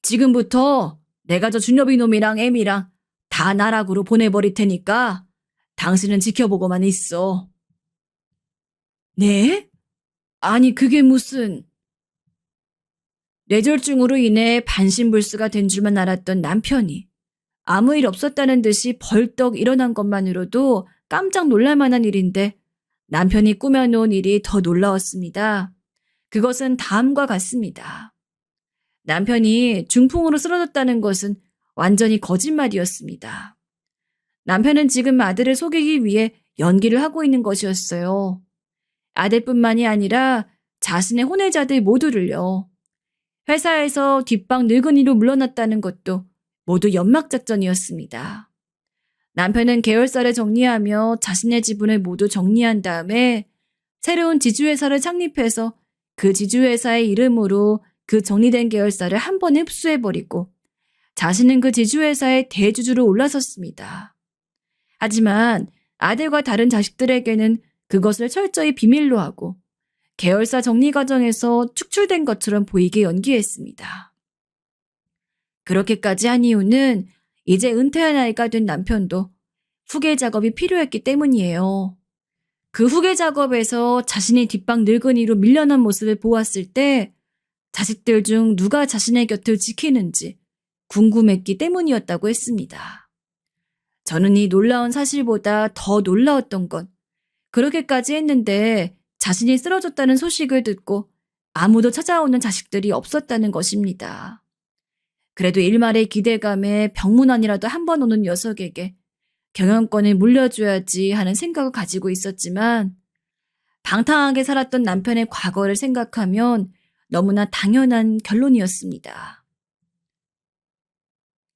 지금부터 내가 저 준엽이 놈이랑 애미랑 다 나락으로 보내버릴 테니까 당신은 지켜보고만 있어. 네? 아니, 그게 무슨... 뇌졸중으로 인해 반신불수가 된 줄만 알았던 남편이 아무 일 없었다는 듯이 벌떡 일어난 것만으로도 깜짝 놀랄 만한 일인데 남편이 꾸며놓은 일이 더 놀라웠습니다. 그것은 다음과 같습니다. 남편이 중풍으로 쓰러졌다는 것은 완전히 거짓말이었습니다. 남편은 지금 아들을 속이기 위해 연기를 하고 있는 것이었어요. 아들뿐만이 아니라 자신의 혼외자들 모두를요. 회사에서 뒷방 늙은이로 물러났다는 것도 모두 연막작전이었습니다. 남편은 계열사를 정리하며 자신의 지분을 모두 정리한 다음에 새로운 지주회사를 창립해서 그 지주회사의 이름으로 그 정리된 계열사를 한 번에 흡수해버리고 자신은 그 지주회사의 대주주로 올라섰습니다. 하지만 아들과 다른 자식들에게는 그것을 철저히 비밀로 하고 계열사 정리 과정에서 축출된 것처럼 보이게 연기했습니다. 그렇게까지 한 이유는 이제 은퇴할 나이가 된 남편도 후계 작업이 필요했기 때문이에요. 그 후계 작업에서 자신이 뒷방 늙은이로 밀려난 모습을 보았을 때 자식들 중 누가 자신의 곁을 지키는지 궁금했기 때문이었다고 했습니다. 저는 이 놀라운 사실보다 더 놀라웠던 건 그렇게까지 했는데 자신이 쓰러졌다는 소식을 듣고 아무도 찾아오는 자식들이 없었다는 것입니다. 그래도 일말의 기대감에 병문안이라도 한 번 오는 녀석에게 경영권을 물려줘야지 하는 생각을 가지고 있었지만 방탕하게 살았던 남편의 과거를 생각하면 너무나 당연한 결론이었습니다.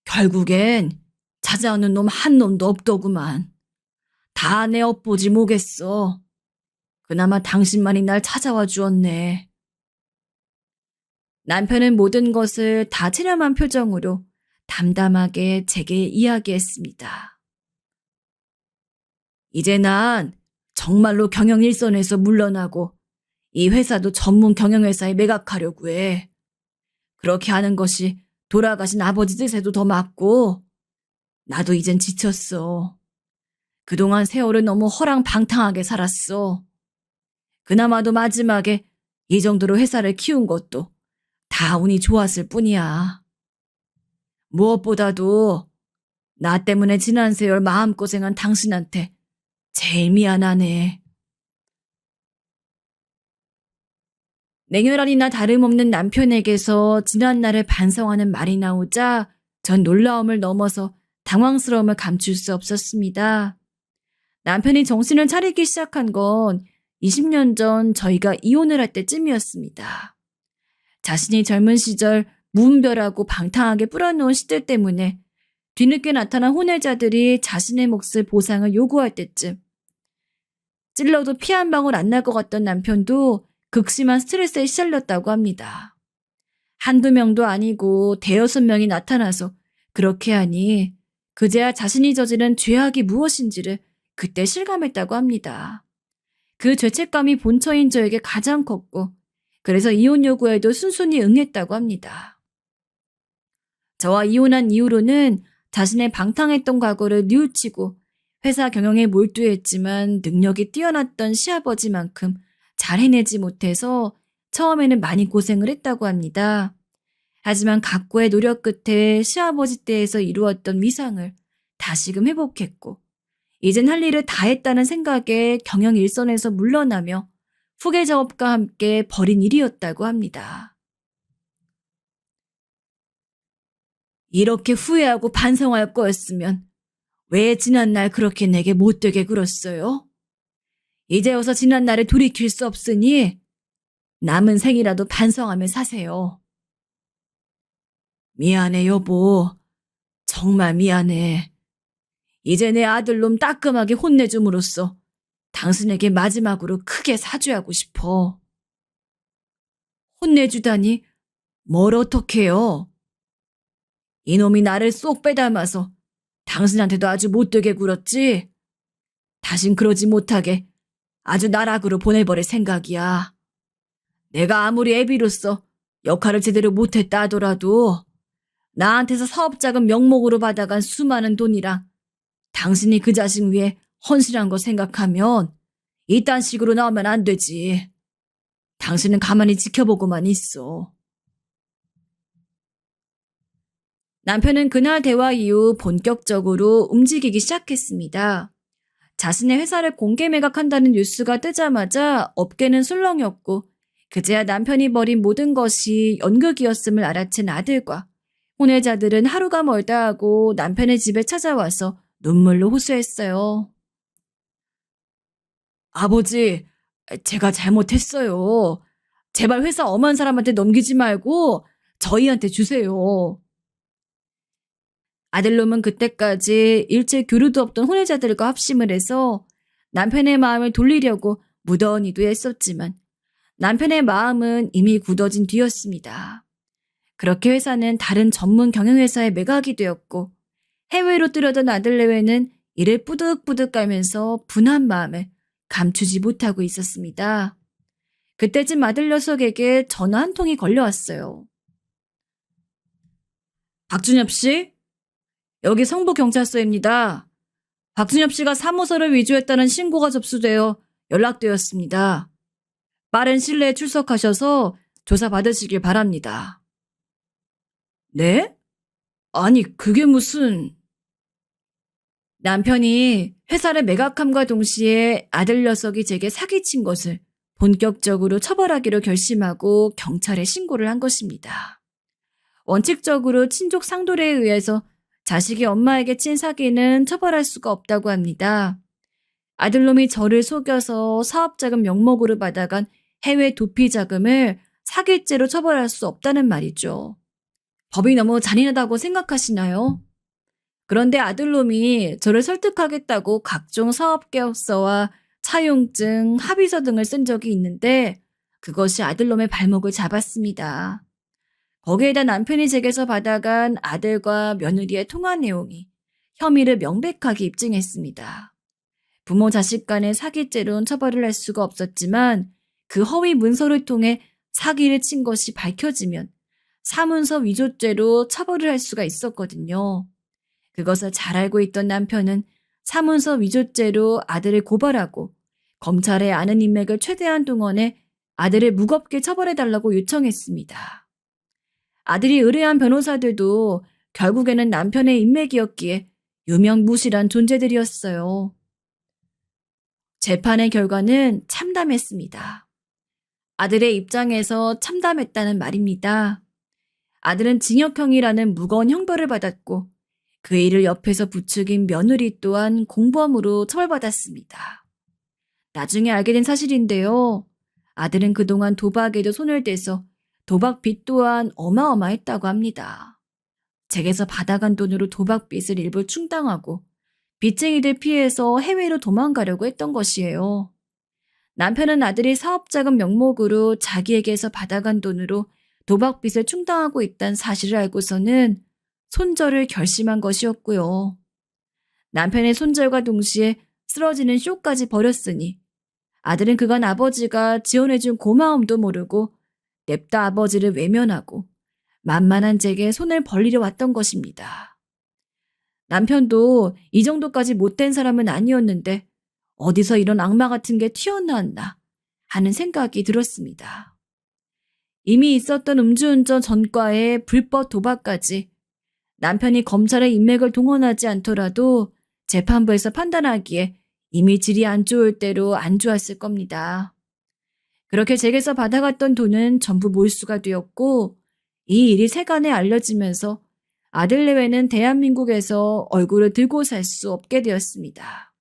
결국엔 찾아오는 놈 한 놈도 없더구만. 다 내 업보지 뭐겠어. 그나마 당신만이 날 찾아와 주었네. 남편은 모든 것을 다 체념한 표정으로 담담하게 제게 이야기했습니다. 이제 난 정말로 경영 일선에서 물러나고 이 회사도 전문 경영회사에 매각하려고 해. 그렇게 하는 것이 돌아가신 아버지 뜻에도 더 맞고 나도 이젠 지쳤어. 그동안 세월을 너무 허랑방탕하게 살았어. 그나마도 마지막에 이 정도로 회사를 키운 것도 다 운이 좋았을 뿐이야. 무엇보다도 나 때문에 지난 세월 마음고생한 당신한테 제일 미안하네. 냉혈한이나 다름없는 남편에게서 지난날을 반성하는 말이 나오자 전 놀라움을 넘어서 당황스러움을 감출 수 없었습니다. 남편이 정신을 차리기 시작한 건 20년 전 저희가 이혼을 할 때쯤이었습니다. 자신이 젊은 시절 무분별하고 방탕하게 뿌려놓은 시들 때문에 뒤늦게 나타난 혼외자들이 자신의 몫을 보상을 요구할 때쯤 찔러도 피 한 방울 안 날 것 같던 남편도 극심한 스트레스에 시달렸다고 합니다. 한두 명도 아니고 대여섯 명이 나타나서 그렇게 하니 그제야 자신이 저지른 죄악이 무엇인지를 그때 실감했다고 합니다. 그 죄책감이 본처인 저에게 가장 컸고 그래서 이혼 요구에도 순순히 응했다고 합니다. 저와 이혼한 이후로는 자신의 방탕했던 과거를 뉘우치고 회사 경영에 몰두했지만 능력이 뛰어났던 시아버지만큼 잘 해내지 못해서 처음에는 많이 고생을 했다고 합니다. 하지만 각고의 노력 끝에 시아버지 때에서 이루었던 위상을 다시금 회복했고 이젠 할 일을 다 했다는 생각에 경영 일선에서 물러나며 후계 작업과 함께 벌인 일이었다고 합니다. 이렇게 후회하고 반성할 거였으면 왜 지난날 그렇게 내게 못되게 굴었어요? 이제 와서 지난날을 돌이킬 수 없으니 남은 생이라도 반성하며 사세요. 미안해 여보. 정말 미안해. 이제 내 아들놈 따끔하게 혼내줌으로써 당신에게 마지막으로 크게 사죄하고 싶어. 혼내주다니 뭘 어떡해요. 이놈이 나를 쏙 빼닮아서 당신한테도 아주 못되게 굴었지? 다신 그러지 못하게 아주 나락으로 보내버릴 생각이야. 내가 아무리 애비로서 역할을 제대로 못했다 하더라도 나한테서 사업자금 명목으로 받아간 수많은 돈이랑 당신이 그 자식 위해 헌신한 거 생각하면 이딴 식으로 나오면 안 되지. 당신은 가만히 지켜보고만 있어. 남편은 그날 대화 이후 본격적으로 움직이기 시작했습니다. 자신의 회사를 공개 매각한다는 뉴스가 뜨자마자 업계는 술렁였고 그제야 남편이 벌인 모든 것이 연극이었음을 알아챈 아들과 혼외자들은 하루가 멀다 하고 남편의 집에 찾아와서 눈물로 호소했어요. 아버지, 제가 잘못했어요. 제발 회사 엄한 사람한테 넘기지 말고 저희한테 주세요. 아들놈은 그때까지 일체 교류도 없던 혼외자들과 합심을 해서 남편의 마음을 돌리려고 무던히도 했었지만 남편의 마음은 이미 굳어진 뒤였습니다. 그렇게 회사는 다른 전문 경영회사에 매각이 되었고 해외로 뜨려던 아들 내외는 이를 뿌득뿌득 깔면서 분한 마음을 감추지 못하고 있었습니다. 그때쯤 아들 녀석에게 전화 한 통이 걸려왔어요. 박준엽 씨? 여기 성북경찰서입니다. 박준엽 씨가 사무소를 위조했다는 신고가 접수되어 연락되었습니다. 빠른 시일 내에 출석하셔서 조사받으시길 바랍니다. 네? 아니, 그게 무슨... 남편이 회사를 매각함과 동시에 아들 녀석이 제게 사기친 것을 본격적으로 처벌하기로 결심하고 경찰에 신고를 한 것입니다. 원칙적으로 친족 상도례에 의해서 자식이 엄마에게 친 사기는 처벌할 수가 없다고 합니다. 아들놈이 저를 속여서 사업자금 명목으로 받아간 해외 도피 자금을 사기죄로 처벌할 수 없다는 말이죠. 법이 너무 잔인하다고 생각하시나요? 그런데 아들놈이 저를 설득하겠다고 각종 사업계약서와 차용증, 합의서 등을 쓴 적이 있는데 그것이 아들놈의 발목을 잡았습니다. 거기에다 남편이 제게서 받아간 아들과 며느리의 통화 내용이 혐의를 명백하게 입증했습니다. 부모 자식 간의 사기죄로는 처벌을 할 수가 없었지만 그 허위 문서를 통해 사기를 친 것이 밝혀지면 사문서 위조죄로 처벌을 할 수가 있었거든요. 그것을 잘 알고 있던 남편은 사문서 위조죄로 아들을 고발하고 검찰에 아는 인맥을 최대한 동원해 아들을 무겁게 처벌해달라고 요청했습니다. 아들이 의뢰한 변호사들도 결국에는 남편의 인맥이었기에 유명무실한 존재들이었어요. 재판의 결과는 참담했습니다. 아들의 입장에서 참담했다는 말입니다. 아들은 징역형이라는 무거운 형벌을 받았고 그 일을 옆에서 부추긴 며느리 또한 공범으로 처벌받았습니다. 나중에 알게 된 사실인데요. 아들은 그동안 도박에도 손을 대서 도박 빚 또한 어마어마했다고 합니다. 제게서 받아간 돈으로 도박 빚을 일부 충당하고 빚쟁이들 피해서 해외로 도망가려고 했던 것이에요. 남편은 아들이 사업자금 명목으로 자기에게서 받아간 돈으로 도박 빚을 충당하고 있다는 사실을 알고서는 손절을 결심한 것이었고요. 남편의 손절과 동시에 쓰러지는 쇼까지 벌였으니 아들은 그간 아버지가 지원해준 고마움도 모르고 냅다 아버지를 외면하고 만만한 제게 손을 벌리려 왔던 것입니다. 남편도 이 정도까지 못된 사람은 아니었는데 어디서 이런 악마 같은 게 튀어나왔나 하는 생각이 들었습니다. 이미 있었던 음주운전 전과에 불법 도박까지 남편이 검찰의 인맥을 동원하지 않더라도 재판부에서 판단하기에 이미 질이 안 좋을 대로 안 좋았을 겁니다. 그렇게 제게서 받아갔던 돈은 전부 몰수가 되었고 이 일이 세간에 알려지면서 아들 내외는 대한민국에서 얼굴을 들고 살 수 없게 되었습니다.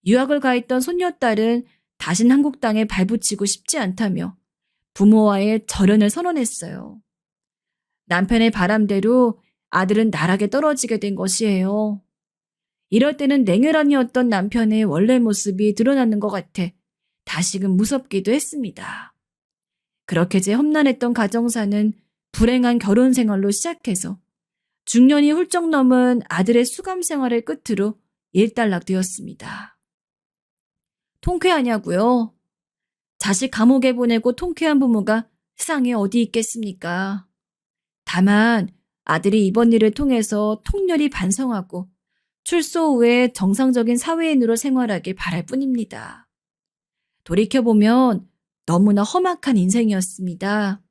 유학을 가 있던 손녀딸은 다신 한국 땅에 발붙이고 싶지 않다며 부모와의 절연을 선언했어요. 남편의 바람대로 아들은 나락에 떨어지게 된 것이에요. 이럴 때는 냉혈한이었던 남편의 원래 모습이 드러나는 것 같아 다시금 무섭기도 했습니다. 그렇게 제 험난했던 가정사는 불행한 결혼 생활로 시작해서 중년이 훌쩍 넘은 아들의 수감 생활을 끝으로 일단락되었습니다. 통쾌하냐고요? 자식 감옥에 보내고 통쾌한 부모가 세상에 어디 있겠습니까? 다만 아들이 이번 일을 통해서 통렬히 반성하고 출소 후에 정상적인 사회인으로 생활하길 바랄 뿐입니다. 돌이켜보면 너무나 험악한 인생이었습니다.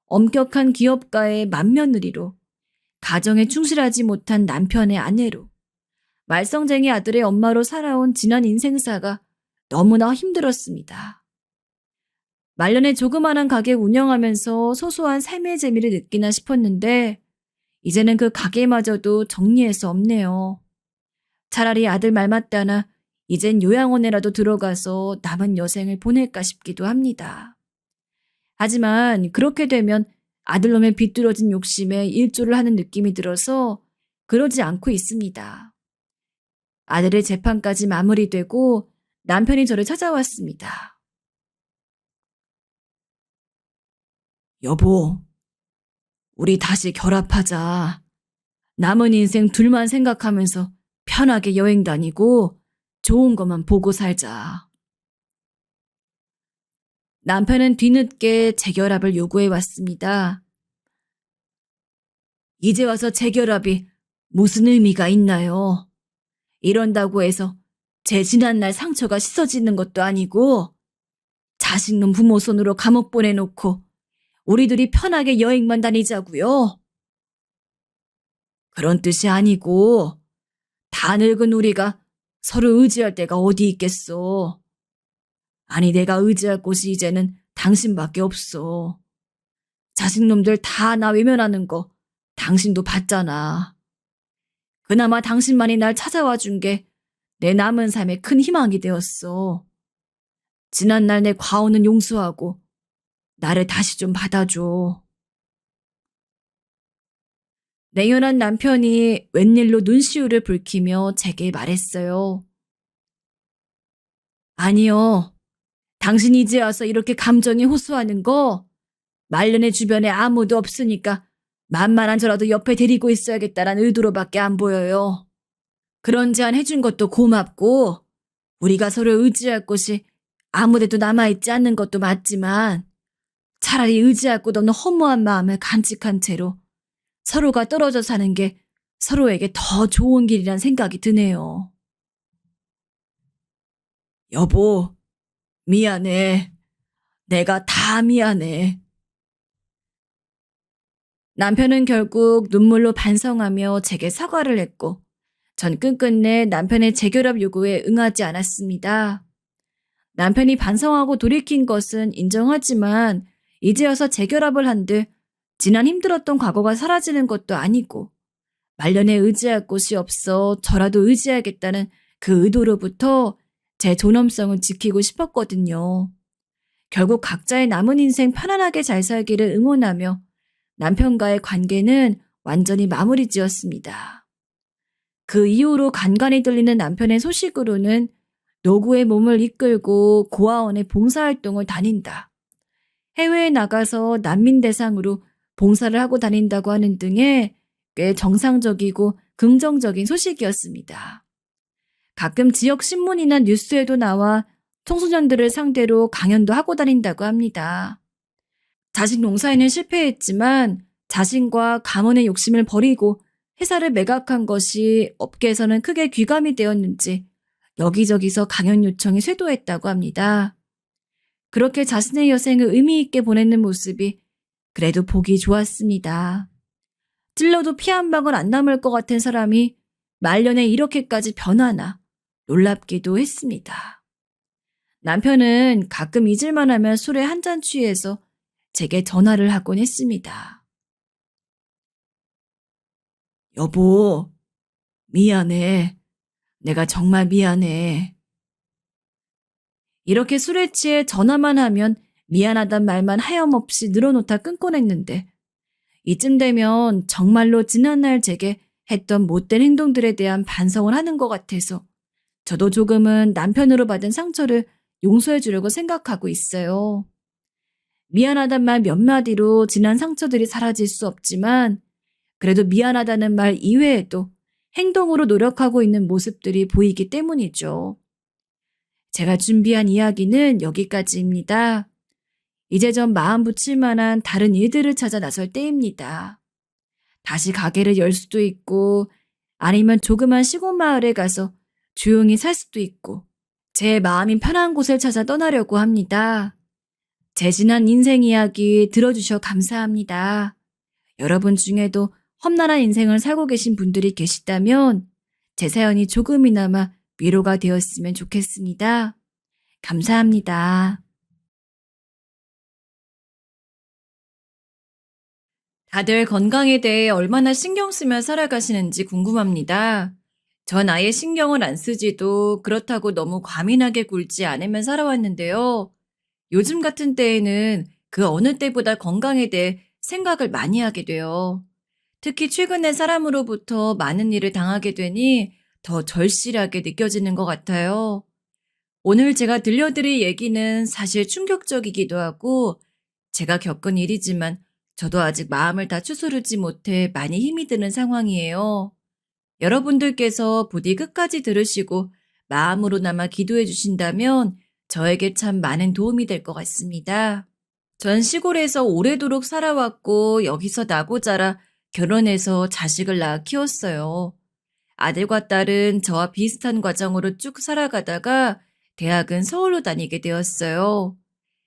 엄격한 기업가의 맏며느리로, 가정에 충실하지 못한 남편의 아내로, 말썽쟁이 아들의 엄마로 살아온 지난 인생사가 너무나 힘들었습니다. 말년에 조그마한 가게 운영하면서 소소한 삶의 재미를 느끼나 싶었는데 이제는 그 가게마저도 정리할 수 없네요. 차라리 아들 말 맞다나 이젠 요양원에라도 들어가서 남은 여생을 보낼까 싶기도 합니다. 하지만 그렇게 되면 아들놈의 비뚤어진 욕심에 일조를 하는 느낌이 들어서 그러지 않고 있습니다. 아들의 재판까지 마무리되고 남편이 저를 찾아왔습니다. 여보, 우리 다시 결합하자. 남은 인생 둘만 생각하면서 편하게 여행 다니고 좋은 것만 보고 살자. 남편은 뒤늦게 재결합을 요구해 왔습니다. 이제 와서 재결합이 무슨 의미가 있나요? 이런다고 해서 제 지난날 상처가 씻어지는 것도 아니고 자식놈 부모 손으로 감옥 보내놓고 우리들이 편하게 여행만 다니자고요. 그런 뜻이 아니고 다 늙은 우리가 서로 의지할 데가 어디 있겠어. 아니 내가 의지할 곳이 이제는 당신밖에 없어. 자식놈들 다 나 외면하는 거 당신도 봤잖아. 그나마 당신만이 날 찾아와 준 게 내 남은 삶에 큰 희망이 되었어. 지난날 내 과오는 용서하고 나를 다시 좀 받아줘. 냉연한 남편이 웬일로 눈시울을 붉히며 제게 말했어요. 아니요. 당신이 이제 와서 이렇게 감정이 호소하는 거 말년의 주변에 아무도 없으니까 만만한 저라도 옆에 데리고 있어야겠다는 의도로밖에 안 보여요. 그런 제안 해준 것도 고맙고 우리가 서로 의지할 곳이 아무데도 남아있지 않는 것도 맞지만 차라리 의지할 곳 없는 허무한 마음을 간직한 채로 서로가 떨어져 사는 게 서로에게 더 좋은 길이란 생각이 드네요. 여보, 미안해. 내가 다 미안해. 남편은 결국 눈물로 반성하며 제게 사과를 했고 전 끝끝내 남편의 재결합 요구에 응하지 않았습니다. 남편이 반성하고 돌이킨 것은 인정하지만 이제 와서 재결합을 한들 지난 힘들었던 과거가 사라지는 것도 아니고 말년에 의지할 곳이 없어 저라도 의지하겠다는 그 의도로부터 제 존엄성을 지키고 싶었거든요. 결국 각자의 남은 인생 편안하게 잘 살기를 응원하며 남편과의 관계는 완전히 마무리 지었습니다. 그 이후로 간간히 들리는 남편의 소식으로는 노구의 몸을 이끌고 고아원에 봉사활동을 다닌다. 해외에 나가서 난민 대상으로 봉사를 하고 다닌다고 하는 등의 꽤 정상적이고 긍정적인 소식이었습니다. 가끔 지역 신문이나 뉴스에도 나와 청소년들을 상대로 강연도 하고 다닌다고 합니다. 자식 농사에는 실패했지만 자신과 가문의 욕심을 버리고 회사를 매각한 것이 업계에서는 크게 귀감이 되었는지 여기저기서 강연 요청이 쇄도했다고 합니다. 그렇게 자신의 여생을 의미 있게 보내는 모습이 그래도 보기 좋았습니다. 찔러도 피 한 방울 안 남을 것 같은 사람이 말년에 이렇게까지 변하나 놀랍기도 했습니다. 남편은 가끔 잊을만 하면 술에 한 잔 취해서 제게 전화를 하곤 했습니다. 여보, 미안해. 내가 정말 미안해. 이렇게 술에 취해 전화만 하면 미안하단 말만 하염없이 늘어놓다 끊곤 했는데 이쯤 되면 정말로 지난날 제게 했던 못된 행동들에 대한 반성을 하는 것 같아서 저도 조금은 남편으로 받은 상처를 용서해 주려고 생각하고 있어요. 미안하단 말 몇 마디로 지난 상처들이 사라질 수 없지만 그래도 미안하다는 말 이외에도 행동으로 노력하고 있는 모습들이 보이기 때문이죠. 제가 준비한 이야기는 여기까지입니다. 이제 전 마음 붙일 만한 다른 일들을 찾아 나설 때입니다. 다시 가게를 열 수도 있고 아니면 조그만 시골 마을에 가서 조용히 살 수도 있고 제 마음이 편한 곳을 찾아 떠나려고 합니다. 제 지난 인생 이야기 들어주셔 감사합니다. 여러분 중에도 험난한 인생을 살고 계신 분들이 계시다면 제 사연이 조금이나마 위로가 되었으면 좋겠습니다. 감사합니다. 다들 건강에 대해 얼마나 신경 쓰며 살아가시는지 궁금합니다. 전 아예 신경을 안 쓰지도 그렇다고 너무 과민하게 굴지 않으면 살아왔는데요. 요즘 같은 때에는 그 어느 때보다 건강에 대해 생각을 많이 하게 돼요. 특히 최근에 사람으로부터 많은 일을 당하게 되니 더 절실하게 느껴지는 것 같아요. 오늘 제가 들려드릴 얘기는 사실 충격적이기도 하고 제가 겪은 일이지만 저도 아직 마음을 다 추스르지 못해 많이 힘이 드는 상황이에요. 여러분들께서 부디 끝까지 들으시고 마음으로나마 기도해 주신다면 저에게 참 많은 도움이 될 것 같습니다. 전 시골에서 오래도록 살아왔고 여기서 나고 자라 결혼해서 자식을 낳아 키웠어요. 아들과 딸은 저와 비슷한 과정으로 쭉 살아가다가 대학은 서울로 다니게 되었어요.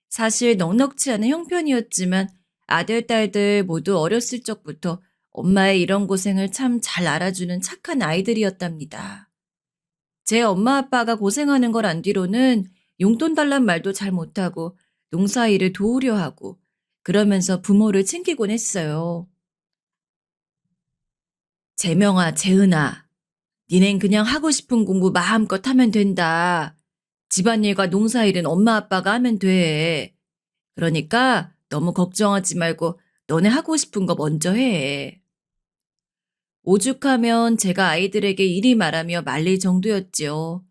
사실 넉넉지 않은 형편이었지만 아들, 딸들 모두 어렸을 적부터 엄마의 이런 고생을 참 잘 알아주는 착한 아이들이었답니다. 제 엄마 아빠가 고생하는 걸 안 뒤로는 용돈 달란 말도 잘 못하고 농사일을 도우려 하고 그러면서 부모를 챙기곤 했어요. 재명아, 재은아, 니넨 그냥 하고 싶은 공부 마음껏 하면 된다. 집안일과 농사일은 엄마 아빠가 하면 돼. 그러니까 너무 걱정하지 말고 너네 하고 싶은 거 먼저 해. 오죽하면 제가 아이들에게 이리 말하며 말릴 정도였지요.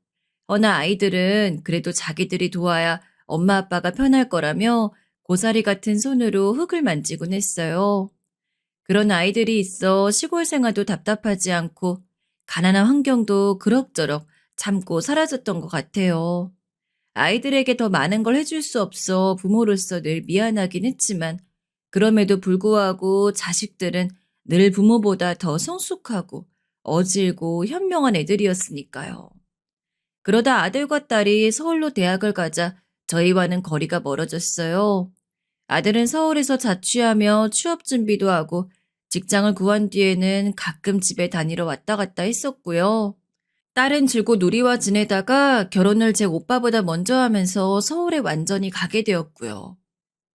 허나 아이들은 그래도 자기들이 도와야 엄마 아빠가 편할 거라며 고사리 같은 손으로 흙을 만지곤 했어요. 그런 아이들이 있어 시골 생활도 답답하지 않고 가난한 환경도 그럭저럭 참고 사라졌던 것 같아요. 아이들에게 더 많은 걸 해줄 수 없어 부모로서 늘 미안하긴 했지만 그럼에도 불구하고 자식들은 늘 부모보다 더 성숙하고 어질고 현명한 애들이었으니까요. 그러다 아들과 딸이 서울로 대학을 가자 저희와는 거리가 멀어졌어요. 아들은 서울에서 자취하며 취업 준비도 하고 직장을 구한 뒤에는 가끔 집에 다니러 왔다 갔다 했었고요. 딸은 줄곧 우리와 지내다가 결혼을 제 오빠보다 먼저 하면서 서울에 완전히 가게 되었고요.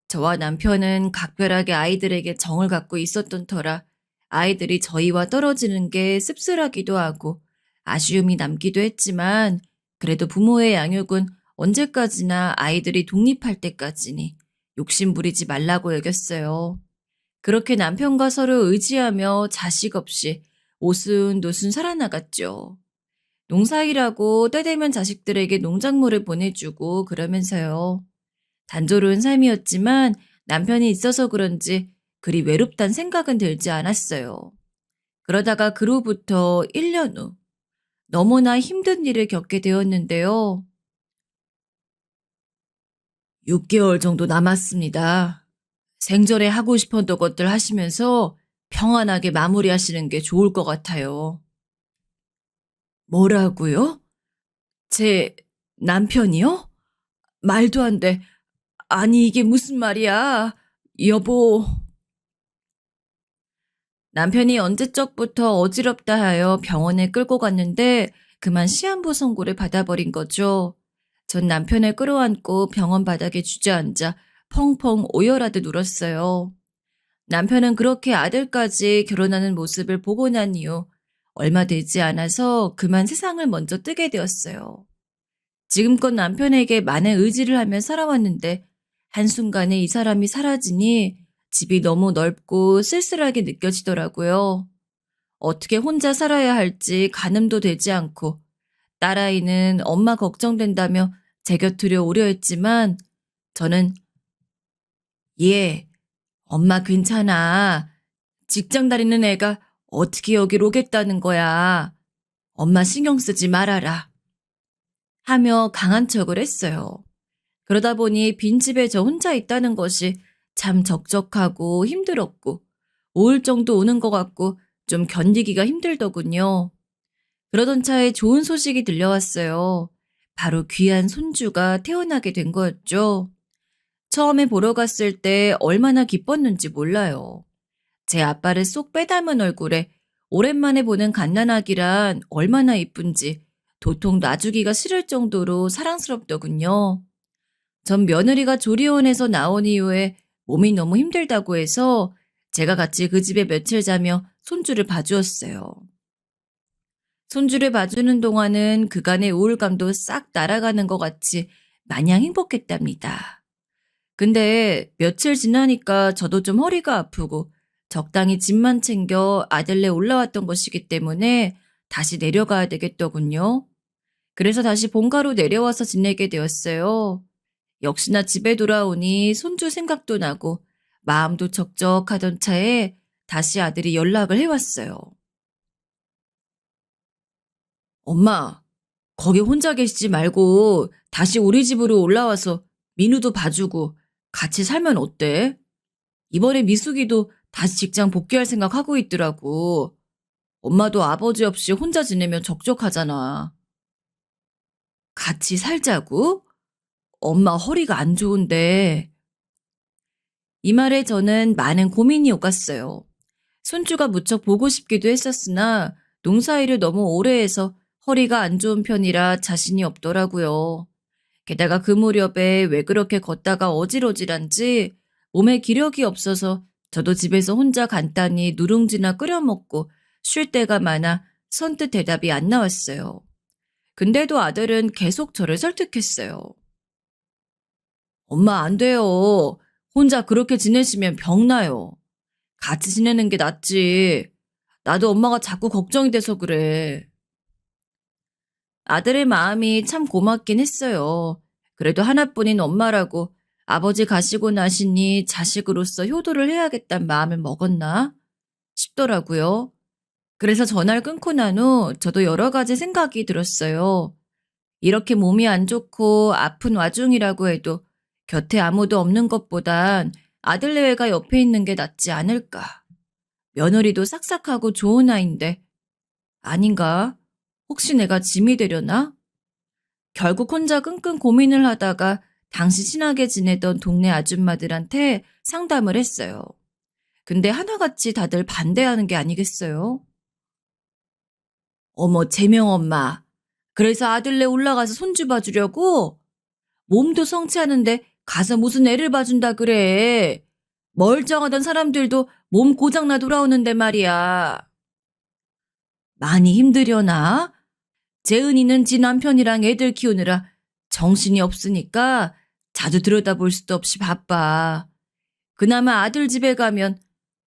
저와 남편은 각별하게 아이들에게 정을 갖고 있었던 터라 아이들이 저희와 떨어지는 게 씁쓸하기도 하고 아쉬움이 남기도 했지만 그래도 부모의 양육은 언제까지나 아이들이 독립할 때까지니 욕심 부리지 말라고 여겼어요. 그렇게 남편과 서로 의지하며 자식 없이 오순도순 살아나갔죠. 농사일하고 때 되면 자식들에게 농작물을 보내주고 그러면서요. 단조로운 삶이었지만 남편이 있어서 그런지 그리 외롭단 생각은 들지 않았어요. 그러다가 그로부터 1년 후 너무나 힘든 일을 겪게 되었는데요. 6개월 정도 남았습니다. 생전에 하고 싶었던 것들 하시면서 평안하게 마무리하시는 게 좋을 것 같아요. 뭐라고요? 제 남편이요? 말도 안 돼. 아니, 이게 무슨 말이야? 여보. 남편이 언제적부터 어지럽다 하여 병원에 끌고 갔는데 그만 시한부 선고를 받아버린 거죠. 전 남편을 끌어안고 병원 바닥에 주저앉아 펑펑 오열하듯 울었어요. 남편은 그렇게 아들까지 결혼하는 모습을 보고 난 이후 얼마 되지 않아서 그만 세상을 먼저 뜨게 되었어요. 지금껏 남편에게 많은 의지를 하며 살아왔는데 한순간에 이 사람이 사라지니 집이 너무 넓고 쓸쓸하게 느껴지더라고요. 어떻게 혼자 살아야 할지 가늠도 되지 않고 딸아이는 엄마 걱정된다며 제 곁으로 오려 했지만 저는 예, 엄마 괜찮아. 직장 다니는 애가 어떻게 여길 오겠다는 거야. 엄마 신경 쓰지 말아라. 하며 강한 척을 했어요. 그러다 보니 빈집에 저 혼자 있다는 것이 참 적적하고 힘들었고 우울증도 오는 것 같고 좀 견디기가 힘들더군요. 그러던 차에 좋은 소식이 들려왔어요. 바로 귀한 손주가 태어나게 된 거였죠. 처음에 보러 갔을 때 얼마나 기뻤는지 몰라요. 제 아빠를 쏙 빼닮은 얼굴에 오랜만에 보는 갓난아기란 얼마나 이쁜지 도통 놔주기가 싫을 정도로 사랑스럽더군요. 전 며느리가 조리원에서 나온 이후에 몸이 너무 힘들다고 해서 제가 같이 그 집에 며칠 자며 손주를 봐주었어요. 손주를 봐주는 동안은 그간의 우울감도 싹 날아가는 것 같이 마냥 행복했답니다. 근데 며칠 지나니까 저도 좀 허리가 아프고 적당히 짐만 챙겨 아들네 올라왔던 것이기 때문에 다시 내려가야 되겠더군요. 그래서 다시 본가로 내려와서 지내게 되었어요. 역시나 집에 돌아오니 손주 생각도 나고 마음도 적적하던 차에 다시 아들이 연락을 해왔어요. 엄마, 거기 혼자 계시지 말고 다시 우리 집으로 올라와서 민우도 봐주고 같이 살면 어때? 이번에 미숙이도 다시 직장 복귀할 생각하고 있더라고. 엄마도 아버지 없이 혼자 지내면 적적하잖아. 같이 살자고? 엄마 허리가 안 좋은데. 이 말에 저는 많은 고민이 오갔어요. 손주가 무척 보고 싶기도 했었으나 농사일을 너무 오래 해서 허리가 안 좋은 편이라 자신이 없더라고요. 게다가 그 무렵에 왜 그렇게 걷다가 어질어질한지 몸에 기력이 없어서 저도 집에서 혼자 간단히 누룽지나 끓여 먹고 쉴 때가 많아 선뜻 대답이 안 나왔어요. 근데도 아들은 계속 저를 설득했어요. 엄마 안 돼요. 혼자 그렇게 지내시면 병나요. 같이 지내는 게 낫지. 나도 엄마가 자꾸 걱정이 돼서 그래. 아들의 마음이 참 고맙긴 했어요. 그래도 하나뿐인 엄마라고 아버지 가시고 나시니 자식으로서 효도를 해야겠다는 마음을 먹었나 싶더라고요. 그래서 전화를 끊고 난 후 저도 여러 가지 생각이 들었어요. 이렇게 몸이 안 좋고 아픈 와중이라고 해도 곁에 아무도 없는 것보단 아들내외가 옆에 있는 게 낫지 않을까. 며느리도 싹싹하고 좋은 아인데 아닌가? 혹시 내가 짐이 되려나? 결국 혼자 끙끙 고민을 하다가 당시 친하게 지내던 동네 아줌마들한테 상담을 했어요. 근데 하나같이 다들 반대하는 게 아니겠어요? 어머, 재명 엄마. 그래서 아들네 올라가서 손주 봐주려고? 몸도 성취하는데 가서 무슨 애를 봐준다 그래. 멀쩡하던 사람들도 몸 고장나 돌아오는데 말이야. 많이 힘들려나? 재은이는 지 남편이랑 애들 키우느라 정신이 없으니까 자주 들여다볼 수도 없이 바빠. 그나마 아들 집에 가면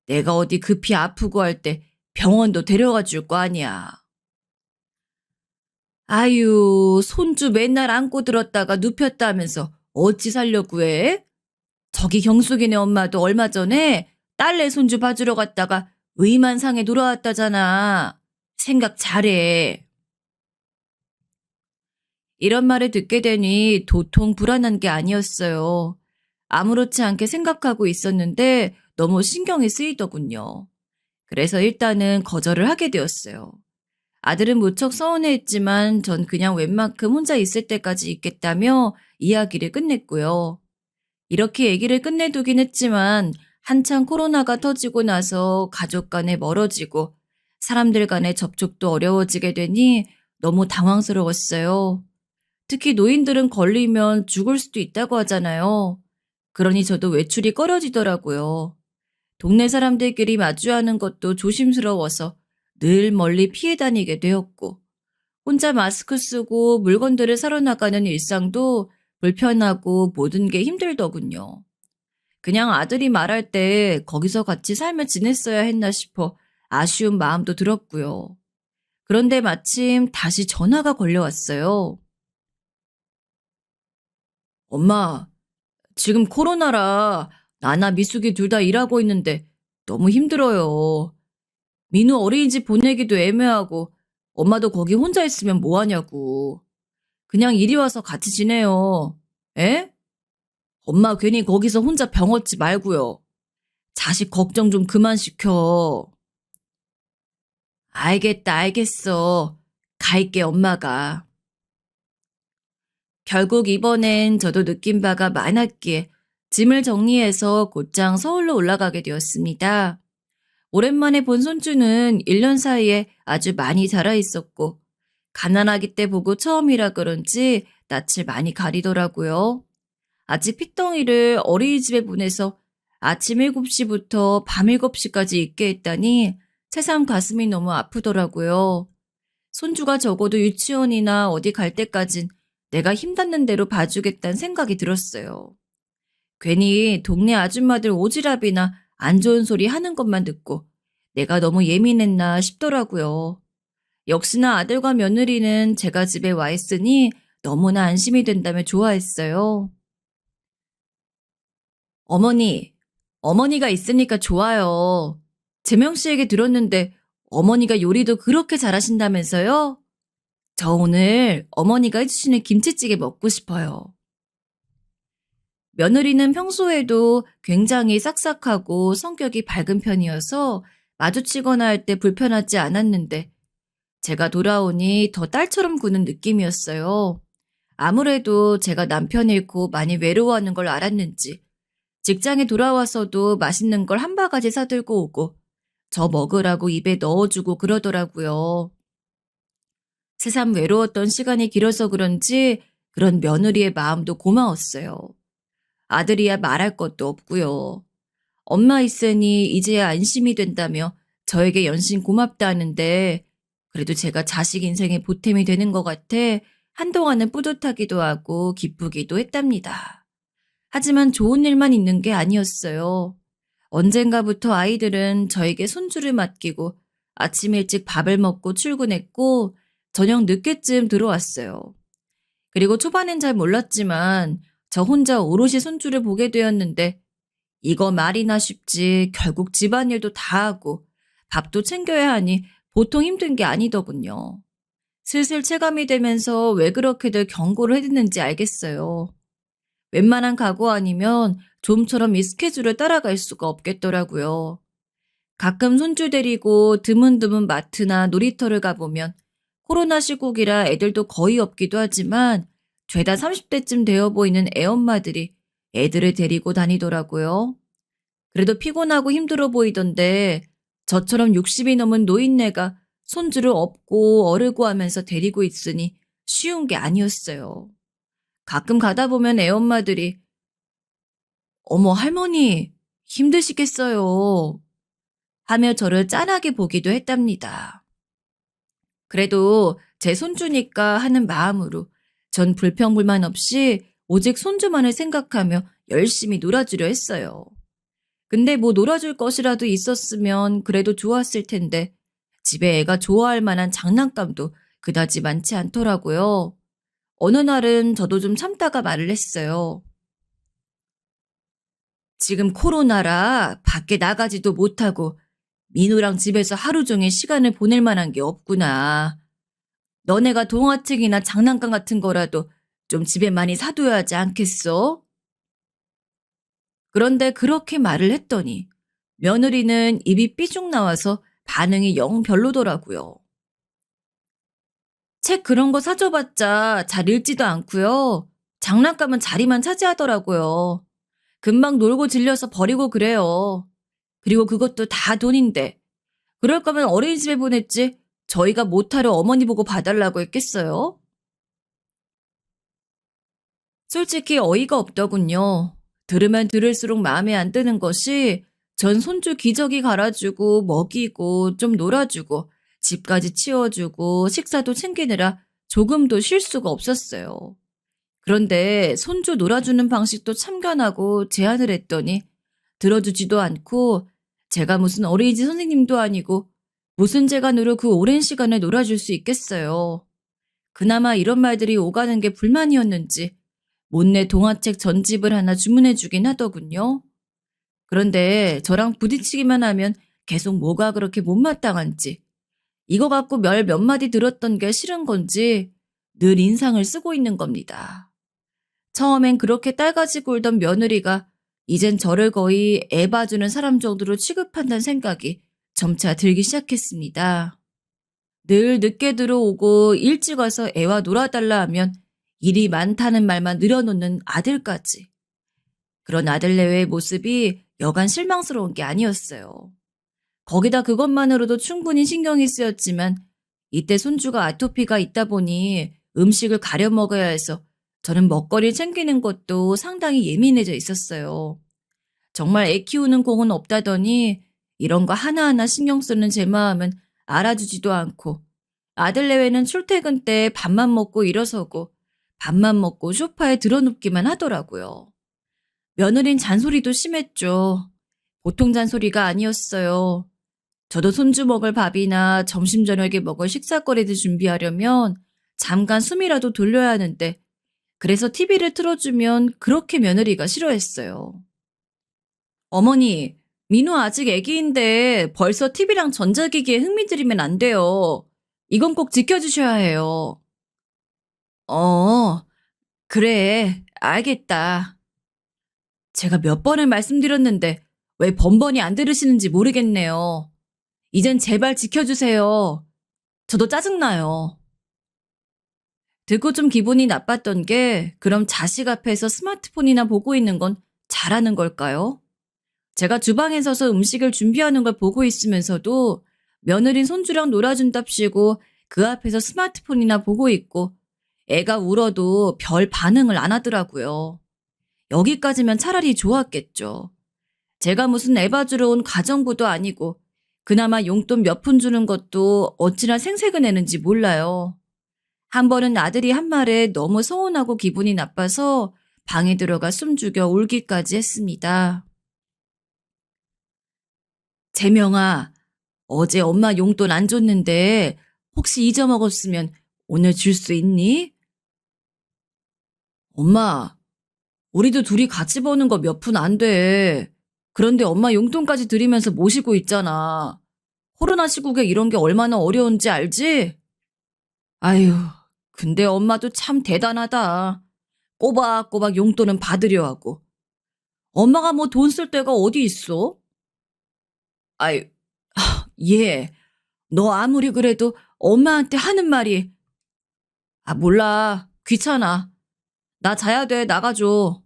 내가 어디 급히 아프고 할 때 병원도 데려가 줄 거 아니야. 아유, 손주 맨날 안고 들었다가 눕혔다 하면서 어찌 살려고 해? 저기 경숙이네 엄마도 얼마 전에 딸내 손주 봐주러 갔다가 의만상에 돌아왔다잖아. 생각 잘해. 이런 말을 듣게 되니 도통 불안한 게 아니었어요. 아무렇지 않게 생각하고 있었는데 너무 신경이 쓰이더군요. 그래서 일단은 거절을 하게 되었어요. 아들은 무척 서운해했지만 전 그냥 웬만큼 혼자 있을 때까지 있겠다며 이야기를 끝냈고요. 이렇게 얘기를 끝내두긴 했지만 한창 코로나가 터지고 나서 가족 간에 멀어지고 사람들 간의 접촉도 어려워지게 되니 너무 당황스러웠어요. 특히 노인들은 걸리면 죽을 수도 있다고 하잖아요. 그러니 저도 외출이 꺼려지더라고요. 동네 사람들끼리 마주하는 것도 조심스러워서 늘 멀리 피해 다니게 되었고, 혼자 마스크 쓰고 물건들을 사러 나가는 일상도 불편하고 모든 게 힘들더군요. 그냥 아들이 말할 때 거기서 같이 살며 지냈어야 했나 싶어 아쉬운 마음도 들었고요. 그런데 마침 다시 전화가 걸려왔어요. 엄마, 지금 코로나라 나나 미숙이 둘 다 일하고 있는데 너무 힘들어요. 민우 어린이집 보내기도 애매하고 엄마도 거기 혼자 있으면 뭐하냐고. 그냥 이리 와서 같이 지내요. 에? 엄마 괜히 거기서 혼자 병 얻지 말고요. 자식 걱정 좀 그만 시켜. 알겠다, 알겠어. 갈게, 엄마가. 결국 이번엔 저도 느낀 바가 많았기에 짐을 정리해서 곧장 서울로 올라가게 되었습니다. 오랜만에 본 손주는 1년 사이에 아주 많이 자라 있었고 가난하기 때 보고 처음이라 그런지 낯을 많이 가리더라고요. 아직 핏덩이를 어린이집에 보내서 아침 7시부터 밤 7시까지 있게 했다니 새삼 가슴이 너무 아프더라고요. 손주가 적어도 유치원이나 어디 갈 때까진 내가 힘닿는 대로 봐주겠다는 생각이 들었어요. 괜히 동네 아줌마들 오지랖이나 안 좋은 소리 하는 것만 듣고 내가 너무 예민했나 싶더라고요. 역시나 아들과 며느리는 제가 집에 와 있으니 너무나 안심이 된다며 좋아했어요. 어머니, 어머니가 있으니까 좋아요. 재명 씨 얘기 들었는데 어머니가 요리도 그렇게 잘하신다면서요? 저 오늘 어머니가 해주시는 김치찌개 먹고 싶어요. 며느리는 평소에도 굉장히 싹싹하고 성격이 밝은 편이어서 마주치거나 할 때 불편하지 않았는데 제가 돌아오니 더 딸처럼 구는 느낌이었어요. 아무래도 제가 남편 잃고 많이 외로워하는 걸 알았는지 직장에 돌아와서도 맛있는 걸 한 바가지 사들고 오고 저 먹으라고 입에 넣어주고 그러더라고요. 새삼 외로웠던 시간이 길어서 그런지 그런 며느리의 마음도 고마웠어요. 아들이야 말할 것도 없고요. 엄마 있으니 이제야 안심이 된다며 저에게 연신 고맙다 하는데 그래도 제가 자식 인생의 보탬이 되는 것 같아 한동안은 뿌듯하기도 하고 기쁘기도 했답니다. 하지만 좋은 일만 있는 게 아니었어요. 언젠가부터 아이들은 저에게 손주를 맡기고 아침 일찍 밥을 먹고 출근했고 저녁 늦게쯤 들어왔어요. 그리고 초반엔 잘 몰랐지만 저 혼자 오롯이 손주를 보게 되었는데 이거 말이나 쉽지 결국 집안일도 다 하고 밥도 챙겨야 하니 보통 힘든 게 아니더군요. 슬슬 체감이 되면서 왜 그렇게들 경고를 해듣는지 알겠어요. 웬만한 각오 아니면 좀처럼 이 스케줄을 따라갈 수가 없겠더라고요. 가끔 손주 데리고 드문드문 마트나 놀이터를 가보면 코로나 시국이라 애들도 거의 없기도 하지만 죄다 30대쯤 되어 보이는 애엄마들이 애들을 데리고 다니더라고요. 그래도 피곤하고 힘들어 보이던데 저처럼 60이 넘은 노인네가 손주를 업고 어르고 하면서 데리고 있으니 쉬운 게 아니었어요. 가끔 가다 보면 애엄마들이 어머 할머니 힘드시겠어요 하며 저를 짠하게 보기도 했답니다. 그래도 제 손주니까 하는 마음으로 전 불평불만 없이 오직 손주만을 생각하며 열심히 놀아주려 했어요. 근데 뭐 놀아줄 것이라도 있었으면 그래도 좋았을 텐데 집에 애가 좋아할 만한 장난감도 그다지 많지 않더라고요. 어느 날은 저도 좀 참다가 말을 했어요. 지금 코로나라 밖에 나가지도 못하고 민우랑 집에서 하루 종일 시간을 보낼 만한 게 없구나. 너네가 동화책이나 장난감 같은 거라도 좀 집에 많이 사둬야 하지 않겠어? 그런데 그렇게 말을 했더니 며느리는 입이 삐죽 나와서 반응이 영 별로더라고요. 책 그런 거 사줘봤자 잘 읽지도 않고요. 장난감은 자리만 차지하더라고요. 금방 놀고 질려서 버리고 그래요. 그리고 그것도 다 돈인데. 그럴 거면 어린이집에 보냈지. 저희가 못하러 어머니 보고 봐달라고 했겠어요? 솔직히 어이가 없더군요. 들으면 들을수록 마음에 안 드는 것이 전 손주 기저귀 갈아주고 먹이고 좀 놀아주고 집까지 치워주고 식사도 챙기느라 조금도 쉴 수가 없었어요. 그런데 손주 놀아주는 방식도 참견하고 제안을 했더니 들어주지도 않고 제가 무슨 어린이집 선생님도 아니고 무슨 재간으로 그 오랜 시간을 놀아줄 수 있겠어요. 그나마 이런 말들이 오가는 게 불만이었는지 못내 동화책 전집을 하나 주문해 주긴 하더군요. 그런데 저랑 부딪히기만 하면 계속 뭐가 그렇게 못마땅한지 이거 갖고 몇 마디 들었던 게 싫은 건지 늘 인상을 쓰고 있는 겁니다. 처음엔 그렇게 딸가지고 울던 며느리가 이젠 저를 거의 애 봐주는 사람 정도로 취급한다는 생각이 점차 들기 시작했습니다. 늘 늦게 들어오고 일찍 와서 애와 놀아달라 하면 일이 많다는 말만 늘어놓는 아들까지. 그런 아들내외의 모습이 여간 실망스러운 게 아니었어요. 거기다 그것만으로도 충분히 신경이 쓰였지만 이때 손주가 아토피가 있다 보니 음식을 가려 먹어야 해서 저는 먹거리를 챙기는 것도 상당히 예민해져 있었어요. 정말 애 키우는 공은 없다더니 이런 거 하나하나 신경 쓰는 제 마음은 알아주지도 않고 아들 내외는 출퇴근 때 밥만 먹고 일어서고 밥만 먹고 소파에 드러눕기만 하더라고요. 며느린 잔소리도 심했죠. 보통 잔소리가 아니었어요. 저도 손주 먹을 밥이나 점심 저녁에 먹을 식사거리를 준비하려면 잠깐 숨이라도 돌려야 하는데 그래서 TV를 틀어주면 그렇게 며느리가 싫어했어요. 어머니, 민우 아직 애기인데 벌써 TV랑 전자기기에 흥미 들이면 안 돼요. 이건 꼭 지켜주셔야 해요. 어, 그래, 알겠다. 제가 몇 번을 말씀드렸는데 왜 번번이 안 들으시는지 모르겠네요. 이젠 제발 지켜주세요. 저도 짜증나요. 듣고 좀 기분이 나빴던 게 그럼 자식 앞에서 스마트폰이나 보고 있는 건 잘하는 걸까요? 제가 주방에 서서 음식을 준비하는 걸 보고 있으면서도 며느린 손주랑 놀아준답시고 그 앞에서 스마트폰이나 보고 있고 애가 울어도 별 반응을 안 하더라고요. 여기까지면 차라리 좋았겠죠. 제가 무슨 애 봐주러 온 가정부도 아니고 그나마 용돈 몇 푼 주는 것도 어찌나 생색을 내는지 몰라요. 한 번은 아들이 한 말에 너무 서운하고 기분이 나빠서 방에 들어가 숨죽여 울기까지 했습니다. 재명아, 어제 엄마 용돈 안 줬는데 혹시 잊어먹었으면 오늘 줄 수 있니? 엄마, 우리도 둘이 같이 버는 거 몇 푼 안 돼. 그런데 엄마 용돈까지 드리면서 모시고 있잖아. 코로나 시국에 이런 게 얼마나 어려운지 알지? 아유, 근데 엄마도 참 대단하다. 꼬박꼬박 용돈은 받으려 하고. 엄마가 뭐 돈 쓸 데가 어디 있어? 아유, 얘, 너 아무리 그래도 엄마한테 하는 말이, 몰라. 귀찮아. 나 자야 돼. 나가줘.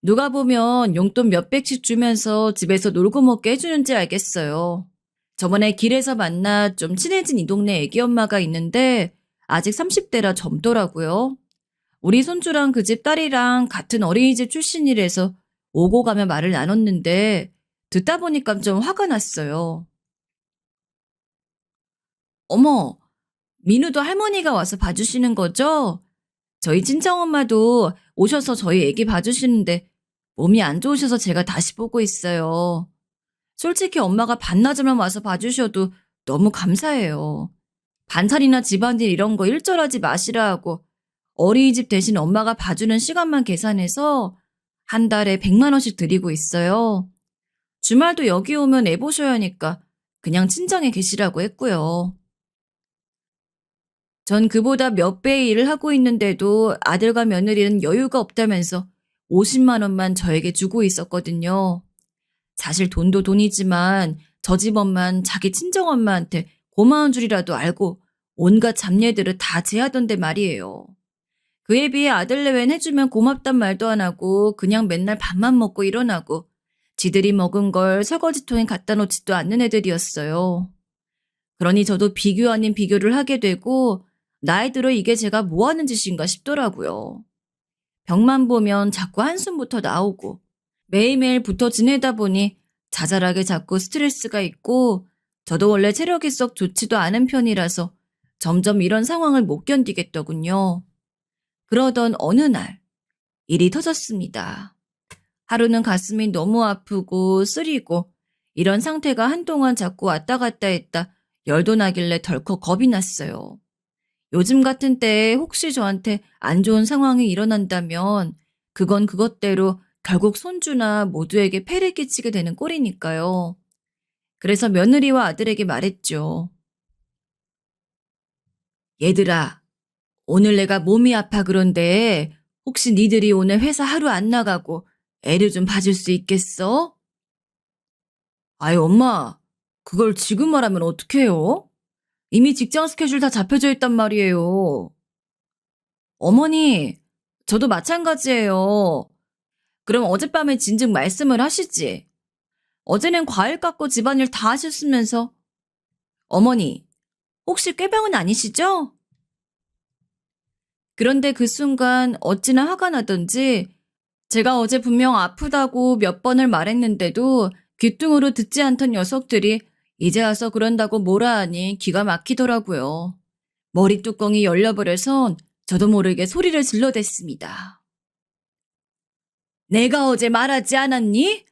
누가 보면 용돈 몇백씩 주면서 집에서 놀고 먹게 해주는지 알겠어요. 저번에 길에서 만나 좀 친해진 이 동네 애기 엄마가 있는데 아직 30대라 젊더라고요. 우리 손주랑 그 집 딸이랑 같은 어린이집 출신이라서 오고 가며 말을 나눴는데 듣다 보니까 좀 화가 났어요. 어머, 민우도 할머니가 와서 봐주시는 거죠? 저희 친정엄마도 오셔서 저희 애기 봐주시는데 몸이 안 좋으셔서 제가 다시 보고 있어요. 솔직히 엄마가 반나절만 와서 봐주셔도 너무 감사해요. 반찬이나 집안일 이런 거 일절하지 마시라 하고 어린이집 대신 엄마가 봐주는 시간만 계산해서 한 달에 100만 원씩 드리고 있어요. 주말도 여기 오면 애 보셔야 하니까 그냥 친정에 계시라고 했고요. 전 그보다 몇 배의 일을 하고 있는데도 아들과 며느리는 여유가 없다면서 50만 원만 저에게 주고 있었거든요. 사실 돈도 돈이지만 저 집 엄만 자기 친정엄마한테 고마운 줄이라도 알고 온갖 잡례들을 다 제하던데 말이에요. 그에 비해 아들 내외는 해주면 고맙단 말도 안 하고 그냥 맨날 밥만 먹고 일어나고 지들이 먹은 걸 설거지통에 갖다 놓지도 않는 애들이었어요. 그러니 저도 비교 아닌 비교를 하게 되고 나이 들어 이게 제가 뭐 하는 짓인가 싶더라고요. 벽만 보면 자꾸 한숨부터 나오고 매일매일 붙어 지내다 보니 자잘하게 자꾸 스트레스가 있고 저도 원래 체력이 썩 좋지도 않은 편이라서 점점 이런 상황을 못 견디겠더군요. 그러던 어느 날 일이 터졌습니다. 하루는 가슴이 너무 아프고 쓰리고 이런 상태가 한동안 자꾸 왔다 갔다 했다 열도 나길래 덜컥 겁이 났어요. 요즘 같은 때에 혹시 저한테 안 좋은 상황이 일어난다면 그건 그것대로 결국 손주나 모두에게 폐를 끼치게 되는 꼴이니까요. 그래서 며느리와 아들에게 말했죠. 얘들아, 오늘 내가 몸이 아파 그런데 혹시 니들이 오늘 회사 하루 안 나가고 애를 좀 봐줄 수 있겠어? 아이 엄마, 그걸 지금 말하면 어떡해요? 이미 직장 스케줄 다 잡혀져 있단 말이에요. 어머니, 저도 마찬가지예요. 그럼 어젯밤에 진즉 말씀을 하시지. 어제는 과일 깎고 집안일 다 하셨으면서. 어머니, 혹시 꾀병은 아니시죠? 그런데 그 순간 어찌나 화가 나던지 제가 어제 분명 아프다고 몇 번을 말했는데도 귀뚱으로 듣지 않던 녀석들이 이제 와서 그런다고 뭐라 하니 기가 막히더라고요. 머리 뚜껑이 열려버려서 저도 모르게 소리를 질러댔습니다. 내가 어제 말하지 않았니?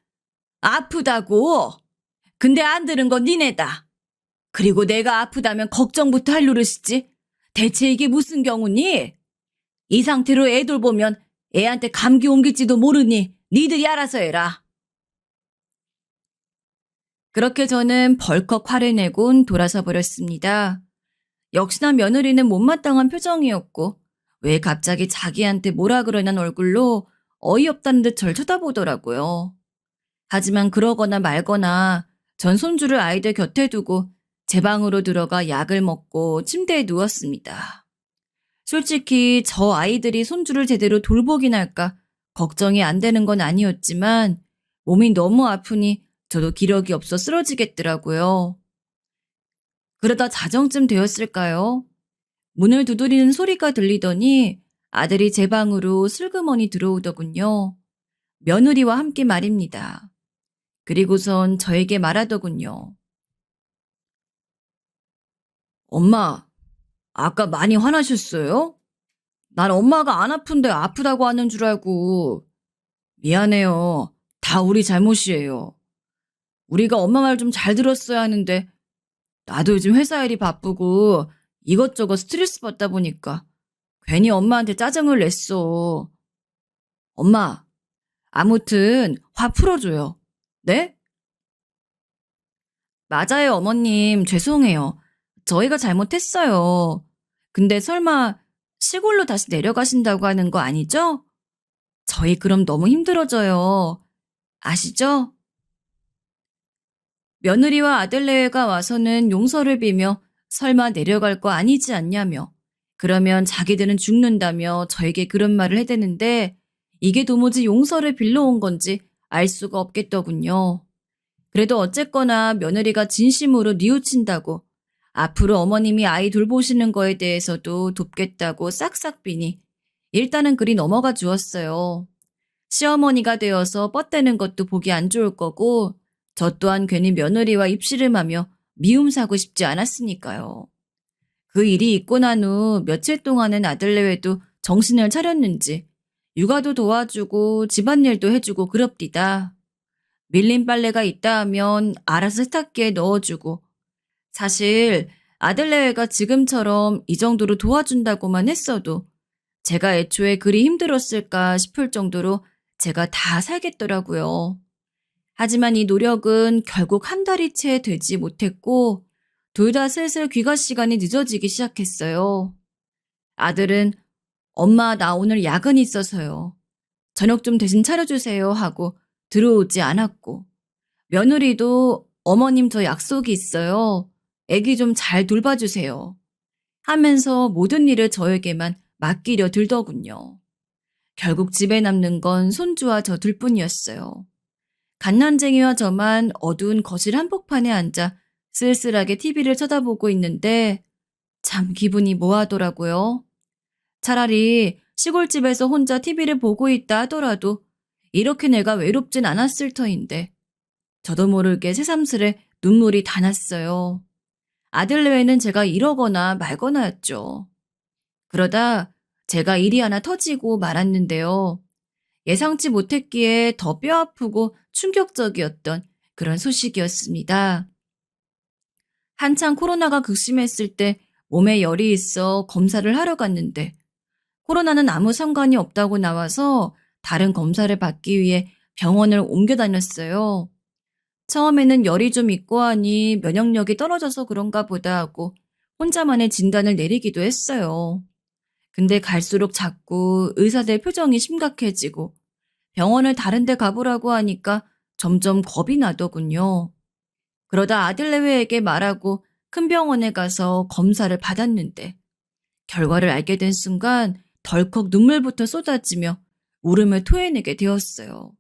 아프다고. 근데 안 들은 건 니네다. 그리고 내가 아프다면 걱정부터 할 노릇이지. 대체 이게 무슨 경우니? 이 상태로 애 돌보면 애한테 감기 옮길지도 모르니 니들이 알아서 해라. 그렇게 저는 벌컥 화를 내곤 돌아서 버렸습니다. 역시나 며느리는 못마땅한 표정이었고 왜 갑자기 자기한테 뭐라 그러냐는 얼굴로 어이없다는 듯 절 쳐다보더라고요. 하지만 그러거나 말거나 전 손주를 아이들 곁에 두고 제 방으로 들어가 약을 먹고 침대에 누웠습니다. 솔직히 저 아이들이 손주를 제대로 돌보긴 할까 걱정이 안 되는 건 아니었지만 몸이 너무 아프니 저도 기력이 없어 쓰러지겠더라고요. 그러다 자정쯤 되었을까요? 문을 두드리는 소리가 들리더니 아들이 제 방으로 슬그머니 들어오더군요. 며느리와 함께 말입니다. 그리고선 저에게 말하더군요. 엄마, 아까 많이 화나셨어요? 난 엄마가 안 아픈데 아프다고 하는 줄 알고. 미안해요. 다 우리 잘못이에요. 우리가 엄마 말 좀 잘 들었어야 하는데 나도 요즘 회사 일이 바쁘고 이것저것 스트레스 받다 보니까 괜히 엄마한테 짜증을 냈어. 엄마, 아무튼 화 풀어줘요. 네? 맞아요, 어머님. 죄송해요. 저희가 잘못했어요. 근데 설마 시골로 다시 내려가신다고 하는 거 아니죠? 저희 그럼 너무 힘들어져요. 아시죠? 며느리와 아들네가 와서는 용서를 비며 설마 내려갈 거 아니지 않냐며 그러면 자기들은 죽는다며 저에게 그런 말을 해대는데 이게 도무지 용서를 빌러 온 건지 알 수가 없겠더군요. 그래도 어쨌거나 며느리가 진심으로 뉘우친다고 앞으로 어머님이 아이 돌보시는 거에 대해서도 돕겠다고 싹싹 비니 일단은 그리 넘어가 주었어요. 시어머니가 되어서 뻗대는 것도 보기 안 좋을 거고 저 또한 괜히 며느리와 입씨름하며 미움 사고 싶지 않았으니까요. 그 일이 있고 난 후 며칠 동안은 아들내외도 정신을 차렸는지 육아도 도와주고 집안일도 해주고 그럽디다. 밀린 빨래가 있다 하면 알아서 세탁기에 넣어주고 사실 아들내외가 지금처럼 이 정도로 도와준다고만 했어도 제가 애초에 그리 힘들었을까 싶을 정도로 제가 다 살겠더라고요. 하지만 이 노력은 결국 한 달이 채 되지 못했고 둘 다 슬슬 귀가 시간이 늦어지기 시작했어요. 아들은 엄마 나 오늘 야근 있어서요. 저녁 좀 대신 차려주세요 하고 들어오지 않았고 며느리도 어머님 저 약속이 있어요. 애기 좀 잘 돌봐주세요. 하면서 모든 일을 저에게만 맡기려 들더군요. 결국 집에 남는 건 손주와 저 둘뿐이었어요. 갓난쟁이와 저만 어두운 거실 한복판에 앉아 쓸쓸하게 TV를 쳐다보고 있는데 참 기분이 묘하더라고요. 차라리 시골집에서 혼자 TV를 보고 있다 하더라도 이렇게 내가 외롭진 않았을 터인데 저도 모르게 새삼스레 눈물이 다 났어요. 아들 외에는 제가 이러거나 말거나였죠. 그러다 제가 일이 하나 터지고 말았는데요. 예상치 못했기에 더 뼈아프고 충격적이었던 그런 소식이었습니다. 한창 코로나가 극심했을 때 몸에 열이 있어 검사를 하러 갔는데 코로나는 아무 상관이 없다고 나와서 다른 검사를 받기 위해 병원을 옮겨 다녔어요. 처음에는 열이 좀 있고 하니 면역력이 떨어져서 그런가 보다 하고 혼자만의 진단을 내리기도 했어요. 근데 갈수록 자꾸 의사들 표정이 심각해지고 병원을 다른 데 가보라고 하니까 점점 겁이 나더군요. 그러다 아들내외에게 말하고 큰 병원에 가서 검사를 받았는데 결과를 알게 된 순간 덜컥 눈물부터 쏟아지며 울음을 토해내게 되었어요.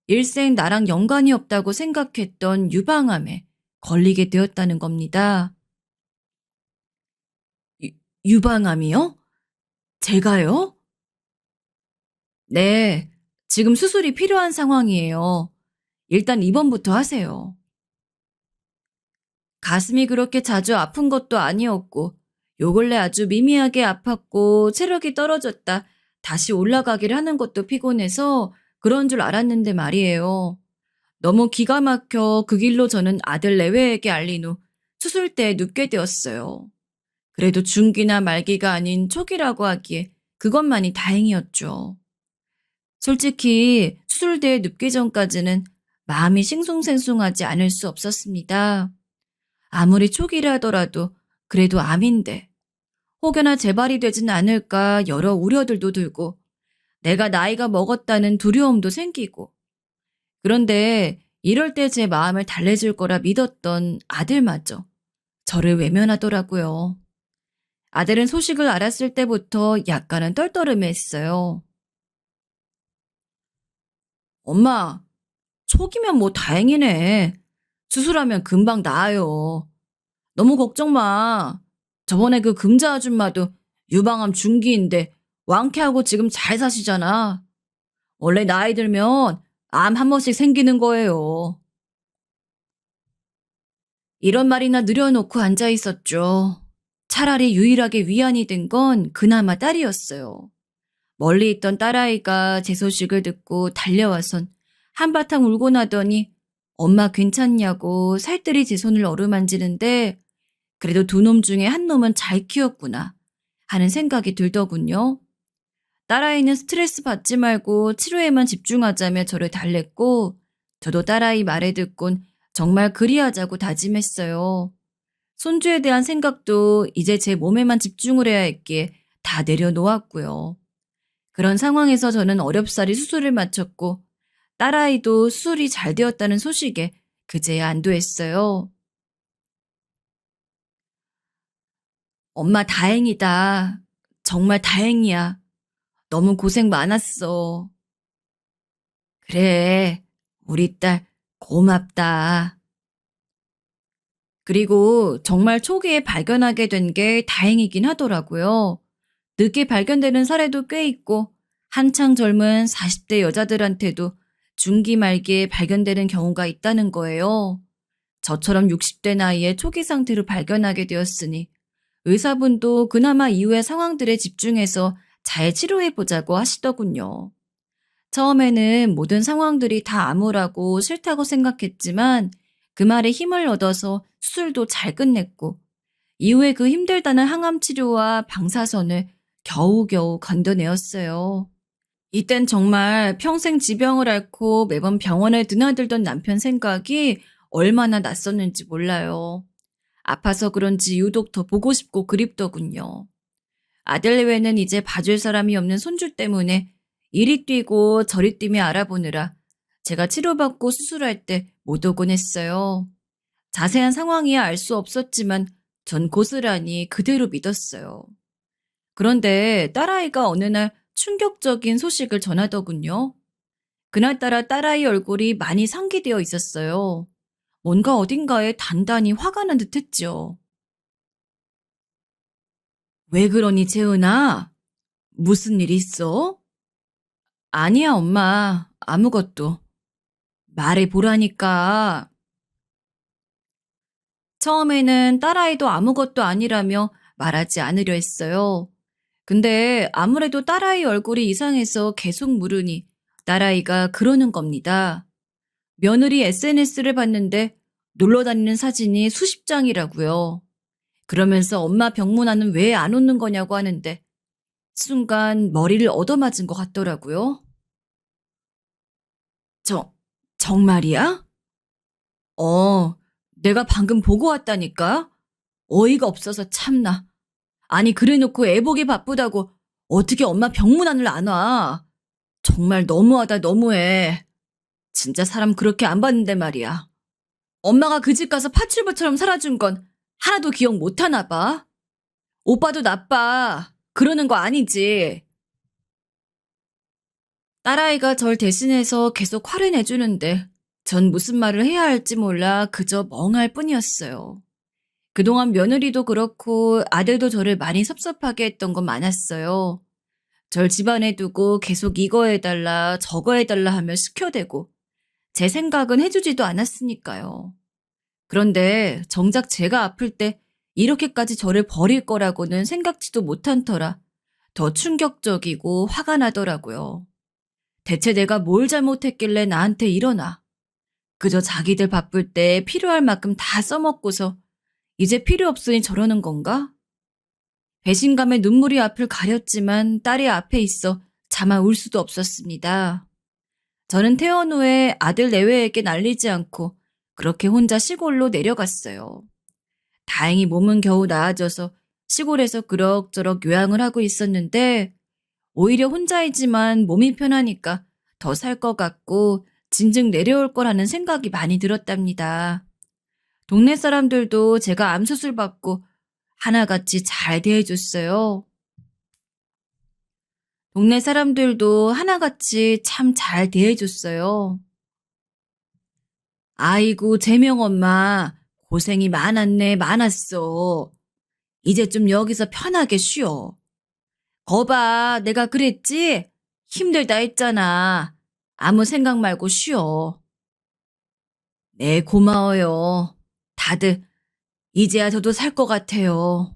일생 나랑 연관이 없다고 생각했던 유방암에 걸리게 되었다는 겁니다. 유방암이요? 제가요? 네, 지금 수술이 필요한 상황이에요. 일단 입원부터 하세요. 가슴이 그렇게 자주 아픈 것도 아니었고 요 근래 아주 미미하게 아팠고 체력이 떨어졌다 다시 올라가기를 하는 것도 피곤해서 그런 줄 알았는데 말이에요. 너무 기가 막혀 그 길로 저는 아들 내외에게 알린 후 수술대에 눕게 되었어요. 그래도 중기나 말기가 아닌 초기라고 하기에 그것만이 다행이었죠. 솔직히 수술대에 눕기 전까지는 마음이 싱숭생숭하지 않을 수 없었습니다. 아무리 초기라 하더라도 그래도 암인데 혹여나 재발이 되진 않을까 여러 우려들도 들고 내가 나이가 먹었다는 두려움도 생기고. 그런데 이럴 때 제 마음을 달래줄 거라 믿었던 아들마저 저를 외면하더라고요. 아들은 소식을 알았을 때부터 약간은 떨떠름했어요. 엄마, 초기면 뭐 다행이네. 수술하면 금방 나아요. 너무 걱정 마. 저번에 그 금자 아줌마도 유방암 중기인데 완쾌하고 지금 잘 사시잖아. 원래 나이 들면 암 한 번씩 생기는 거예요. 이런 말이나 늘여놓고 앉아 있었죠. 차라리 유일하게 위안이 된 건 그나마 딸이었어요. 멀리 있던 딸아이가 제 소식을 듣고 달려와선 한바탕 울고 나더니 엄마 괜찮냐고 살뜰히 제 손을 어루만지는데 그래도 두 놈 중에 한 놈은 잘 키웠구나 하는 생각이 들더군요. 딸아이는 스트레스 받지 말고 치료에만 집중하자며 저를 달랬고 저도 딸아이 말에 듣곤 정말 그리하자고 다짐했어요. 손주에 대한 생각도 이제 제 몸에만 집중을 해야 했기에 다 내려놓았고요. 그런 상황에서 저는 어렵사리 수술을 마쳤고 딸아이도 수술이 잘 되었다는 소식에 그제야 안도했어요. 엄마 다행이다. 정말 다행이야. 너무 고생 많았어. 그래, 우리 딸 고맙다. 그리고 정말 초기에 발견하게 된 게 다행이긴 하더라고요. 늦게 발견되는 사례도 꽤 있고 한창 젊은 40대 여자들한테도 중기 말기에 발견되는 경우가 있다는 거예요. 저처럼 60대 나이에 초기 상태로 발견하게 되었으니 의사분도 그나마 이후의 상황들에 집중해서 잘 치료해보자고 하시더군요. 처음에는 모든 상황들이 다 암울하고 싫다고 생각했지만 그 말에 힘을 얻어서 수술도 잘 끝냈고 이후에 그 힘들다는 항암 치료와 방사선을 겨우겨우 건져내었어요. 이땐 정말 평생 지병을 앓고 매번 병원에 드나들던 남편 생각이 얼마나 낯섰는지 몰라요. 아파서 그런지 유독 더 보고 싶고 그립더군요. 아들 외에는 이제 봐줄 사람이 없는 손주 때문에 이리 뛰고 저리 뛰며 알아보느라 제가 치료받고 수술할 때 못 오곤 했어요. 자세한 상황이야 알 수 없었지만 전 고스란히 그대로 믿었어요. 그런데 딸아이가 어느 날 충격적인 소식을 전하더군요. 그날따라 딸아이 얼굴이 많이 상기되어 있었어요. 뭔가 어딘가에 단단히 화가 난 듯 했죠. 왜 그러니, 재은아? 무슨 일 있어? 아니야, 엄마. 아무것도. 말해보라니까. 처음에는 딸아이도 아무것도 아니라며 말하지 않으려 했어요. 근데 아무래도 딸아이 얼굴이 이상해서 계속 물으니 딸아이가 그러는 겁니다. 며느리 SNS를 봤는데 놀러 다니는 사진이 수십 장이라고요. 그러면서 엄마 병문안은 왜 안 오는 거냐고 하는데 순간 머리를 얻어맞은 것 같더라고요. 저, 정말이야? 어, 내가 방금 보고 왔다니까? 어이가 없어서 참나. 아니, 그래놓고 애 보기 바쁘다고 어떻게 엄마 병문안을 안 와? 정말 너무하다, 너무해. 진짜 사람 그렇게 안 봤는데 말이야. 엄마가 그 집 가서 파출부처럼 살아준 건 하나도 기억 못 하나 봐. 오빠도 나빠. 그러는 거 아니지. 딸아이가 절 대신해서 계속 화를 내주는데 전 무슨 말을 해야 할지 몰라 그저 멍할 뿐이었어요. 그동안 며느리도 그렇고 아들도 저를 많이 섭섭하게 했던 건 많았어요. 절 집안에 두고 계속 이거 해달라 저거 해달라 하며 시켜대고 제 생각은 해주지도 않았으니까요. 그런데 정작 제가 아플 때 이렇게까지 저를 버릴 거라고는 생각지도 못한 터라 더 충격적이고 화가 나더라고요. 대체 내가 뭘 잘못했길래 나한테 이러나. 그저 자기들 바쁠 때 필요할 만큼 다 써먹고서 이제 필요 없으니 저러는 건가? 배신감에 눈물이 앞을 가렸지만 딸이 앞에 있어 차마 울 수도 없었습니다. 저는 퇴원 후에 아들 내외에게 날리지 않고 그렇게 혼자 시골로 내려갔어요. 다행히 몸은 겨우 나아져서 시골에서 그럭저럭 요양을 하고 있었는데 오히려 혼자이지만 몸이 편하니까 더 살 것 같고 진즉 내려올 거라는 생각이 많이 들었답니다. 동네 사람들도 제가 암 수술 받고 하나같이 잘 대해줬어요. 동네 사람들도 하나같이 참 잘 대해줬어요. 아이고, 재명 엄마, 고생이 많았네, 많았어. 이제 좀 여기서 편하게 쉬어. 거봐, 내가 그랬지? 힘들다 했잖아. 아무 생각 말고 쉬어. 네, 고마워요. 다들 이제야 저도 살 것 같아요.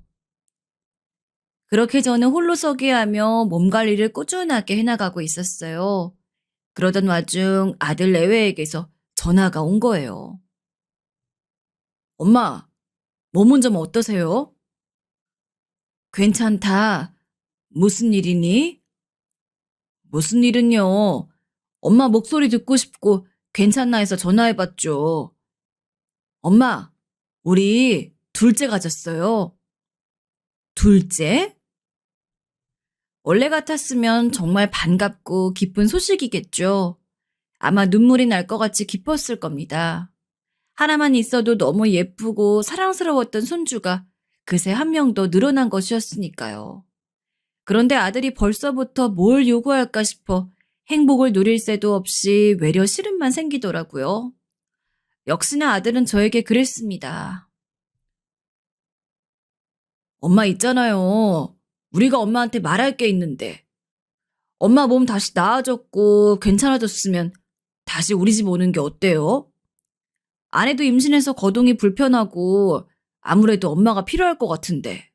그렇게 저는 홀로서기 하며 몸 관리를 꾸준하게 해나가고 있었어요. 그러던 와중 아들 내외에게서 전화가 온 거예요. 엄마, 몸은 좀 어떠세요? 괜찮다. 무슨 일이니? 무슨 일은요? 엄마 목소리 듣고 싶고 괜찮나 해서 전화해봤죠. 엄마, 우리 둘째 가졌어요. 둘째? 원래 같았으면 정말 반갑고 기쁜 소식이겠죠. 아마 눈물이 날 것 같이 기뻤을 겁니다. 하나만 있어도 너무 예쁘고 사랑스러웠던 손주가 그새 한 명 더 늘어난 것이었으니까요. 그런데 아들이 벌써부터 뭘 요구할까 싶어 행복을 누릴 새도 없이 외려 시름만 생기더라고요. 역시나 아들은 저에게 그랬습니다. 엄마 있잖아요. 우리가 엄마한테 말할 게 있는데. 엄마 몸 다시 나아졌고 괜찮아졌으면 다시 우리 집 오는 게 어때요? 아내도 임신해서 거동이 불편하고 아무래도 엄마가 필요할 것 같은데.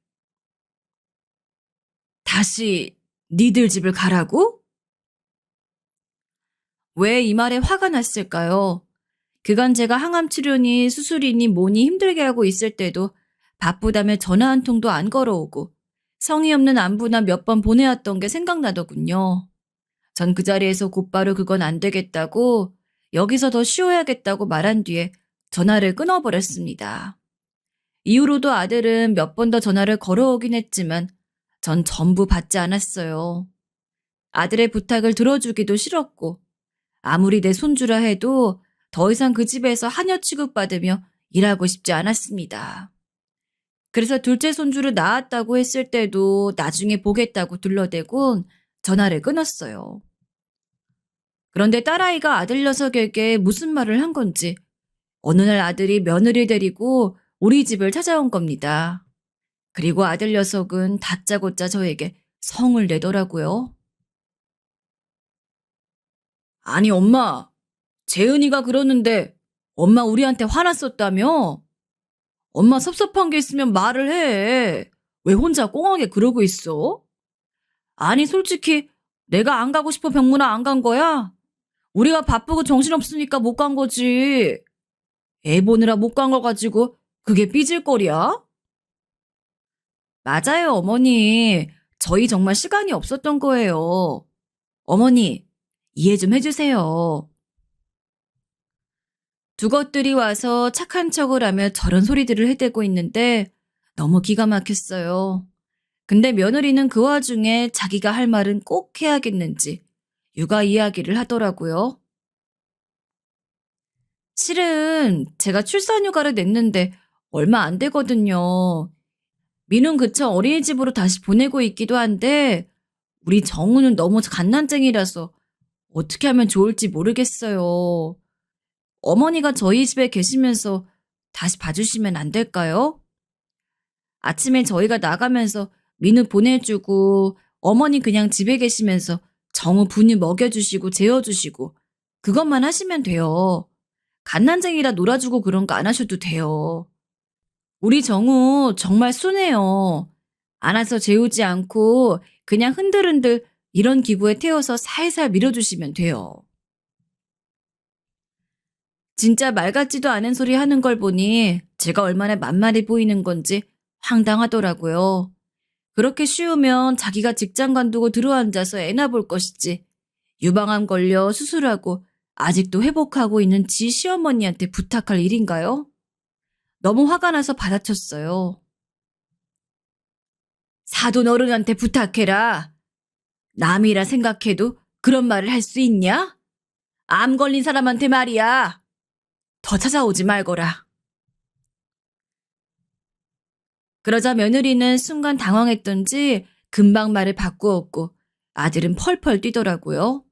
다시 니들 집을 가라고? 왜 이 말에 화가 났을까요? 그간 제가 항암 치료니 수술이니 뭐니 힘들게 하고 있을 때도 바쁘다며 전화 한 통도 안 걸어오고 성의 없는 안부나 몇 번 보내왔던 게 생각나더군요. 전 그 자리에서 곧바로 그건 안 되겠다고 여기서 더 쉬어야겠다고 말한 뒤에 전화를 끊어버렸습니다. 이후로도 아들은 몇 번 더 전화를 걸어오긴 했지만 전 전부 받지 않았어요. 아들의 부탁을 들어주기도 싫었고 아무리 내 손주라 해도 더 이상 그 집에서 하녀 취급받으며 일하고 싶지 않았습니다. 그래서 둘째 손주를 낳았다고 했을 때도 나중에 보겠다고 둘러대곤 전화를 끊었어요. 그런데 딸아이가 아들 녀석에게 무슨 말을 한 건지 어느 날 아들이 며느리 데리고 우리 집을 찾아온 겁니다. 그리고 아들 녀석은 다짜고짜 저에게 성을 내더라고요. 아니 엄마, 재은이가 그러는데 엄마 우리한테 화났었다며? 엄마 섭섭한 게 있으면 말을 해. 왜 혼자 꽁하게 그러고 있어? 아니 솔직히 내가 안 가고 싶어 병문안 안 간 거야? 우리가 바쁘고 정신없으니까 못 간 거지. 애 보느라 못 간 거 가지고 그게 삐질거리야? 맞아요, 어머니. 저희 정말 시간이 없었던 거예요. 어머니, 이해 좀 해주세요. 두 것들이 와서 착한 척을 하며 저런 소리들을 해대고 있는데 너무 기가 막혔어요. 근데 며느리는 그 와중에 자기가 할 말은 꼭 해야겠는지 육아 이야기를 하더라고요. 실은 제가 출산휴가를 냈는데 얼마 안 되거든요. 민훈 그쵸 어린이집으로 다시 보내고 있기도 한데 우리 정우는 너무 갓난쟁이라서 어떻게 하면 좋을지 모르겠어요. 어머니가 저희 집에 계시면서 다시 봐주시면 안 될까요? 아침에 저희가 나가면서 민우 보내주고 어머니 그냥 집에 계시면서 정우 분유 먹여주시고 재워주시고 그것만 하시면 돼요. 갓난쟁이라 놀아주고 그런 거 안 하셔도 돼요. 우리 정우 정말 순해요. 안아서 재우지 않고 그냥 흔들흔들 이런 기구에 태워서 살살 밀어주시면 돼요. 진짜 말 같지도 않은 소리 하는 걸 보니 제가 얼마나 만만해 보이는 건지 황당하더라고요. 그렇게 쉬우면 자기가 직장 관두고 들어앉아서 애나 볼 것이지. 유방암 걸려 수술하고 아직도 회복하고 있는 지 시어머니한테 부탁할 일인가요? 너무 화가 나서 받아쳤어요. 사돈 어른한테 부탁해라. 남이라 생각해도 그런 말을 할 수 있냐? 암 걸린 사람한테 말이야. 더 찾아오지 말거라. 그러자 며느리는 순간 당황했던지 금방 말을 바꾸었고 아들은 펄펄 뛰더라고요.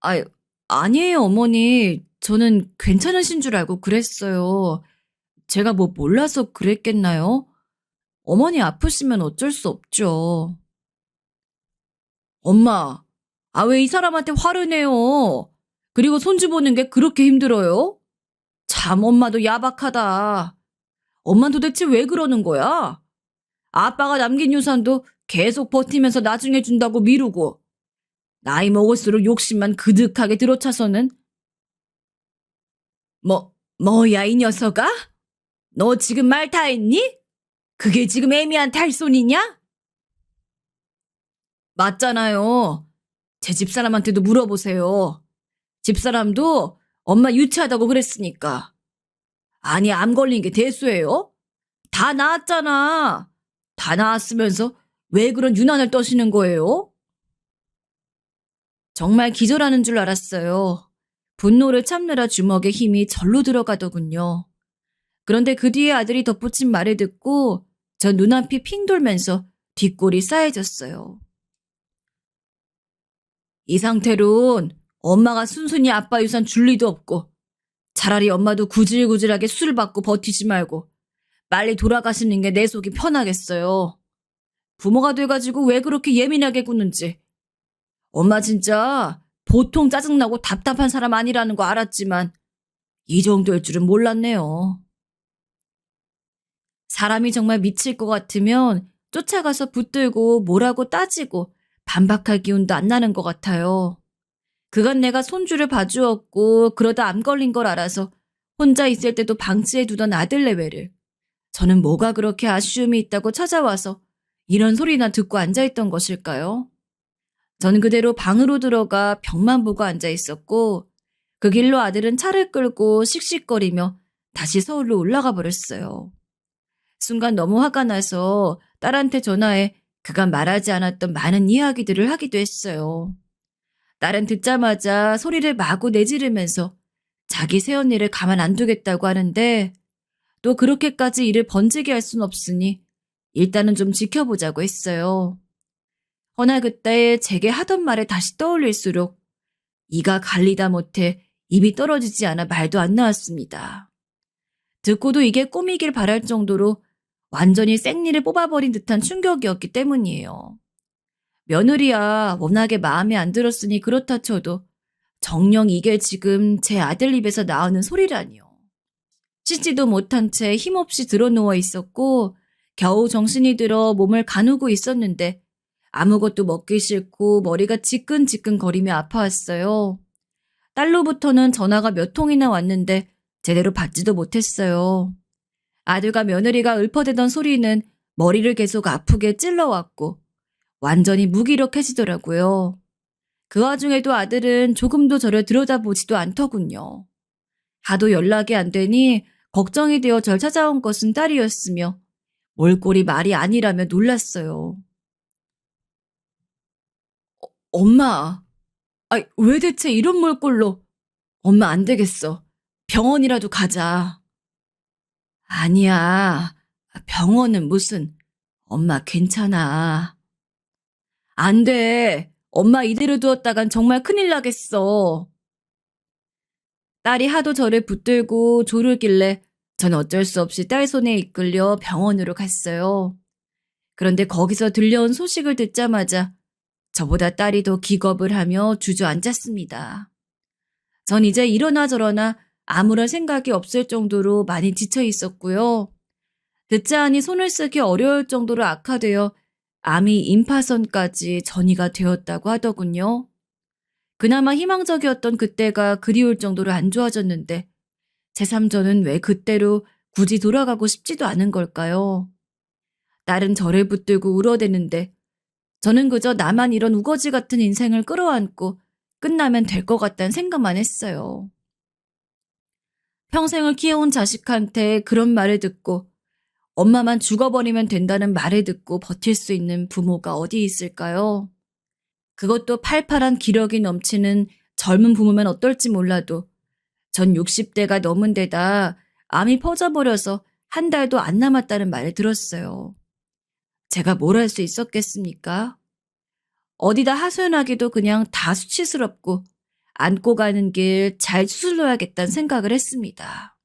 아, 아니에요, 어머니. 저는 괜찮으신 줄 알고 그랬어요. 제가 뭐 몰라서 그랬겠나요? 어머니 아프시면 어쩔 수 없죠. 엄마, 왜 이 사람한테 화를 내요? 그리고 손주 보는 게 그렇게 힘들어요? 참, 엄마도 야박하다. 엄마 도대체 왜 그러는 거야? 아빠가 남긴 유산도 계속 버티면서 나중에 준다고 미루고, 나이 먹을수록 욕심만 그득하게 들어차서는, 뭐야, 이 녀석아? 너 지금 말 다 했니? 그게 지금 애미한 탈손이냐? 맞잖아요. 제 집사람한테도 물어보세요. 집사람도 엄마 유치하다고 그랬으니까. 아니, 암 걸린 게 대수예요? 다 나았잖아. 다 나았으면서 왜 그런 유난을 떠시는 거예요? 정말 기절하는 줄 알았어요. 분노를 참느라 주먹에 힘이 절로 들어가더군요. 그런데 그 뒤에 아들이 덧붙인 말을 듣고 전 눈앞이 핑 돌면서 뒷골이 싸해졌어요. 이 상태론 엄마가 순순히 아빠 유산 줄 리도 없고 차라리 엄마도 구질구질하게 술을 받고 버티지 말고 빨리 돌아가시는 게 내 속이 편하겠어요. 부모가 돼가지고 왜 그렇게 예민하게 구는지. 엄마 진짜 보통 짜증나고 답답한 사람 아니라는 거 알았지만 이 정도일 줄은 몰랐네요. 사람이 정말 미칠 것 같으면 쫓아가서 붙들고 뭐라고 따지고 반박할 기운도 안 나는 것 같아요. 그간 내가 손주를 봐주었고 그러다 암 걸린 걸 알아서 혼자 있을 때도 방치해 두던 아들 내외를 저는 뭐가 그렇게 아쉬움이 있다고 찾아와서 이런 소리나 듣고 앉아있던 것일까요? 저는 그대로 방으로 들어가 벽만 보고 앉아 있었고 그 길로 아들은 차를 끌고 씩씩거리며 다시 서울로 올라가 버렸어요. 순간 너무 화가 나서 딸한테 전화해 그간 말하지 않았던 많은 이야기들을 하기도 했어요. 딸은 듣자마자 소리를 마구 내지르면서 자기 새언니를 가만 안 두겠다고 하는데 또 그렇게까지 일을 번지게 할 순 없으니 일단은 좀 지켜보자고 했어요. 허나 그때 제게 하던 말에 다시 떠올릴수록 이가 갈리다 못해 입이 떨어지지 않아 말도 안 나왔습니다. 듣고도 이게 꿈이길 바랄 정도로 완전히 생리를 뽑아버린 듯한 충격이었기 때문이에요. 며느리야 워낙에 마음에 안 들었으니 그렇다 쳐도 정녕 이게 지금 제 아들 입에서 나오는 소리라니요. 씻지도 못한 채 힘없이 드러누워 있었고 겨우 정신이 들어 몸을 가누고 있었는데 아무것도 먹기 싫고 머리가 지끈지끈 거리며 아파왔어요. 딸로부터는 전화가 몇 통이나 왔는데 제대로 받지도 못했어요. 아들과 며느리가 읊어대던 소리는 머리를 계속 아프게 찔러왔고 완전히 무기력해지더라고요. 그 와중에도 아들은 조금도 저를 들여다보지도 않더군요. 하도 연락이 안 되니 걱정이 되어 절 찾아온 것은 딸이었으며 몰골이 말이 아니라며 놀랐어요. 엄마, 왜 대체 이런 몰골로? 엄마 안 되겠어. 병원이라도 가자. 아니야. 병원은 무슨. 엄마 괜찮아. 안 돼. 엄마 이대로 두었다간 정말 큰일 나겠어. 딸이 하도 저를 붙들고 조르길래 전 어쩔 수 없이 딸 손에 이끌려 병원으로 갔어요. 그런데 거기서 들려온 소식을 듣자마자 저보다 딸이 더 기겁을 하며 주저앉았습니다. 전 이제 이러나 저러나 아무런 생각이 없을 정도로 많이 지쳐 있었고요. 듣자 하니 손을 쓰기 어려울 정도로 악화되어 암이 임파선까지 전이가 되었다고 하더군요. 그나마 희망적이었던 그때가 그리울 정도로 안 좋아졌는데 제3전은 왜 그때로 굳이 돌아가고 싶지도 않은 걸까요? 딸은 저를 붙들고 울어대는데 저는 그저 나만 이런 우거지 같은 인생을 끌어안고 끝나면 될 것 같다는 생각만 했어요. 평생을 키워온 자식한테 그런 말을 듣고 엄마만 죽어버리면 된다는 말을 듣고 버틸 수 있는 부모가 어디 있을까요? 그것도 팔팔한 기력이 넘치는 젊은 부모면 어떨지 몰라도 전 60대가 넘은 데다 암이 퍼져버려서 한 달도 안 남았다는 말을 들었어요. 제가 뭘 할 수 있었겠습니까? 어디다 하소연하기도 그냥 다 수치스럽고 안고 가는 길 잘 추슬러야겠다는 생각을 했습니다.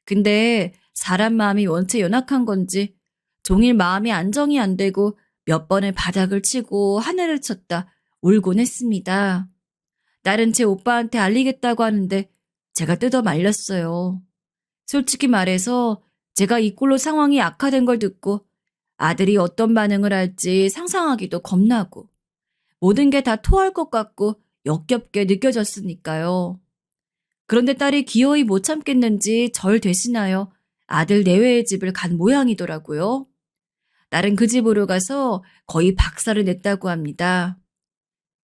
근데 사람 마음이 원체 연약한 건지 종일 마음이 안정이 안 되고 몇 번을 바닥을 치고 하늘을 쳤다 울곤 했습니다. 딸은 제 오빠한테 알리겠다고 하는데 제가 뜯어 말렸어요. 솔직히 말해서 제가 이 꼴로 상황이 악화된 걸 듣고 아들이 어떤 반응을 할지 상상하기도 겁나고 모든 게 다 토할 것 같고 역겹게 느껴졌으니까요. 그런데 딸이 기어이 못 참겠는지 절 대신하여 아들 내외의 집을 간 모양이더라고요. 딸은 그 집으로 가서 거의 박살을 냈다고 합니다.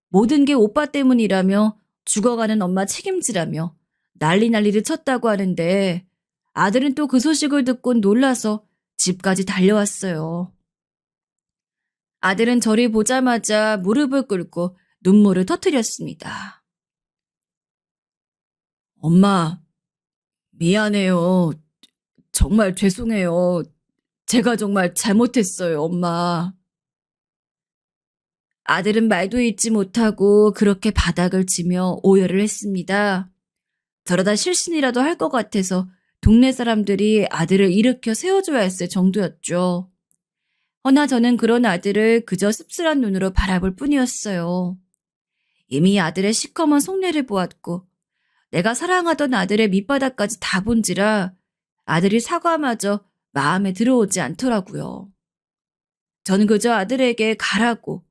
모든 게 오빠 때문이라며 죽어가는 엄마 책임지라며 난리를 쳤다고 하는데 아들은 또 그 소식을 듣고 놀라서 집까지 달려왔어요. 아들은 저를 보자마자 무릎을 꿇고 눈물을 터뜨렸습니다. 엄마, 미안해요. 정말 죄송해요. 제가 정말 잘못했어요, 엄마. 아들은 말도 잊지 못하고 그렇게 바닥을 치며 오열을 했습니다. 저러다 실신이라도 할 것 같아서 동네 사람들이 아들을 일으켜 세워줘야 했을 정도였죠. 허나 저는 그런 아들을 그저 씁쓸한 눈으로 바라볼 뿐이었어요. 이미 아들의 시커먼 속내를 보았고 내가 사랑하던 아들의 밑바닥까지 다 본지라 아들이 사과마저 마음에 들어오지 않더라고요. 저는 그저 아들에게 가라고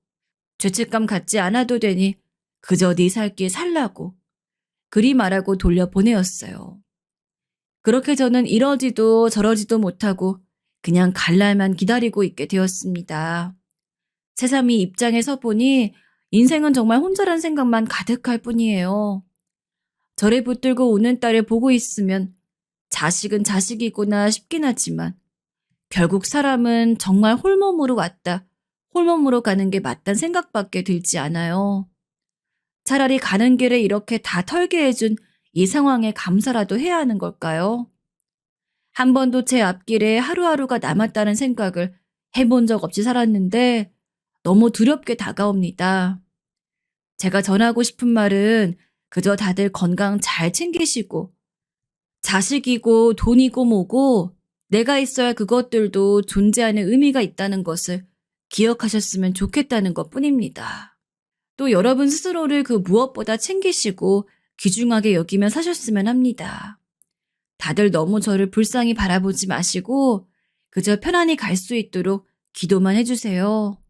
죄책감 갖지 않아도 되니 그저 네 살 길 살라고 그리 말하고 돌려보내었어요. 그렇게 저는 이러지도 저러지도 못하고 그냥 갈 날만 기다리고 있게 되었습니다. 새삼이 입장에 서 보니 인생은 정말 혼자란 생각만 가득할 뿐이에요. 저를 붙들고 우는 딸을 보고 있으면 자식은 자식이구나 싶긴 하지만 결국 사람은 정말 홀몸으로 왔다, 홀몸으로 가는 게 맞단 생각밖에 들지 않아요. 차라리 가는 길에 이렇게 다 털게 해준 이 상황에 감사라도 해야 하는 걸까요? 한 번도 제 앞길에 하루하루가 남았다는 생각을 해본 적 없이 살았는데 너무 두렵게 다가옵니다. 제가 전하고 싶은 말은 그저 다들 건강 잘 챙기시고 자식이고 돈이고 뭐고 내가 있어야 그것들도 존재하는 의미가 있다는 것을 기억하셨으면 좋겠다는 것 뿐입니다. 또 여러분 스스로를 그 무엇보다 챙기시고 귀중하게 여기며 사셨으면 합니다. 다들 너무 저를 불쌍히 바라보지 마시고 그저 편안히 갈 수 있도록 기도만 해주세요.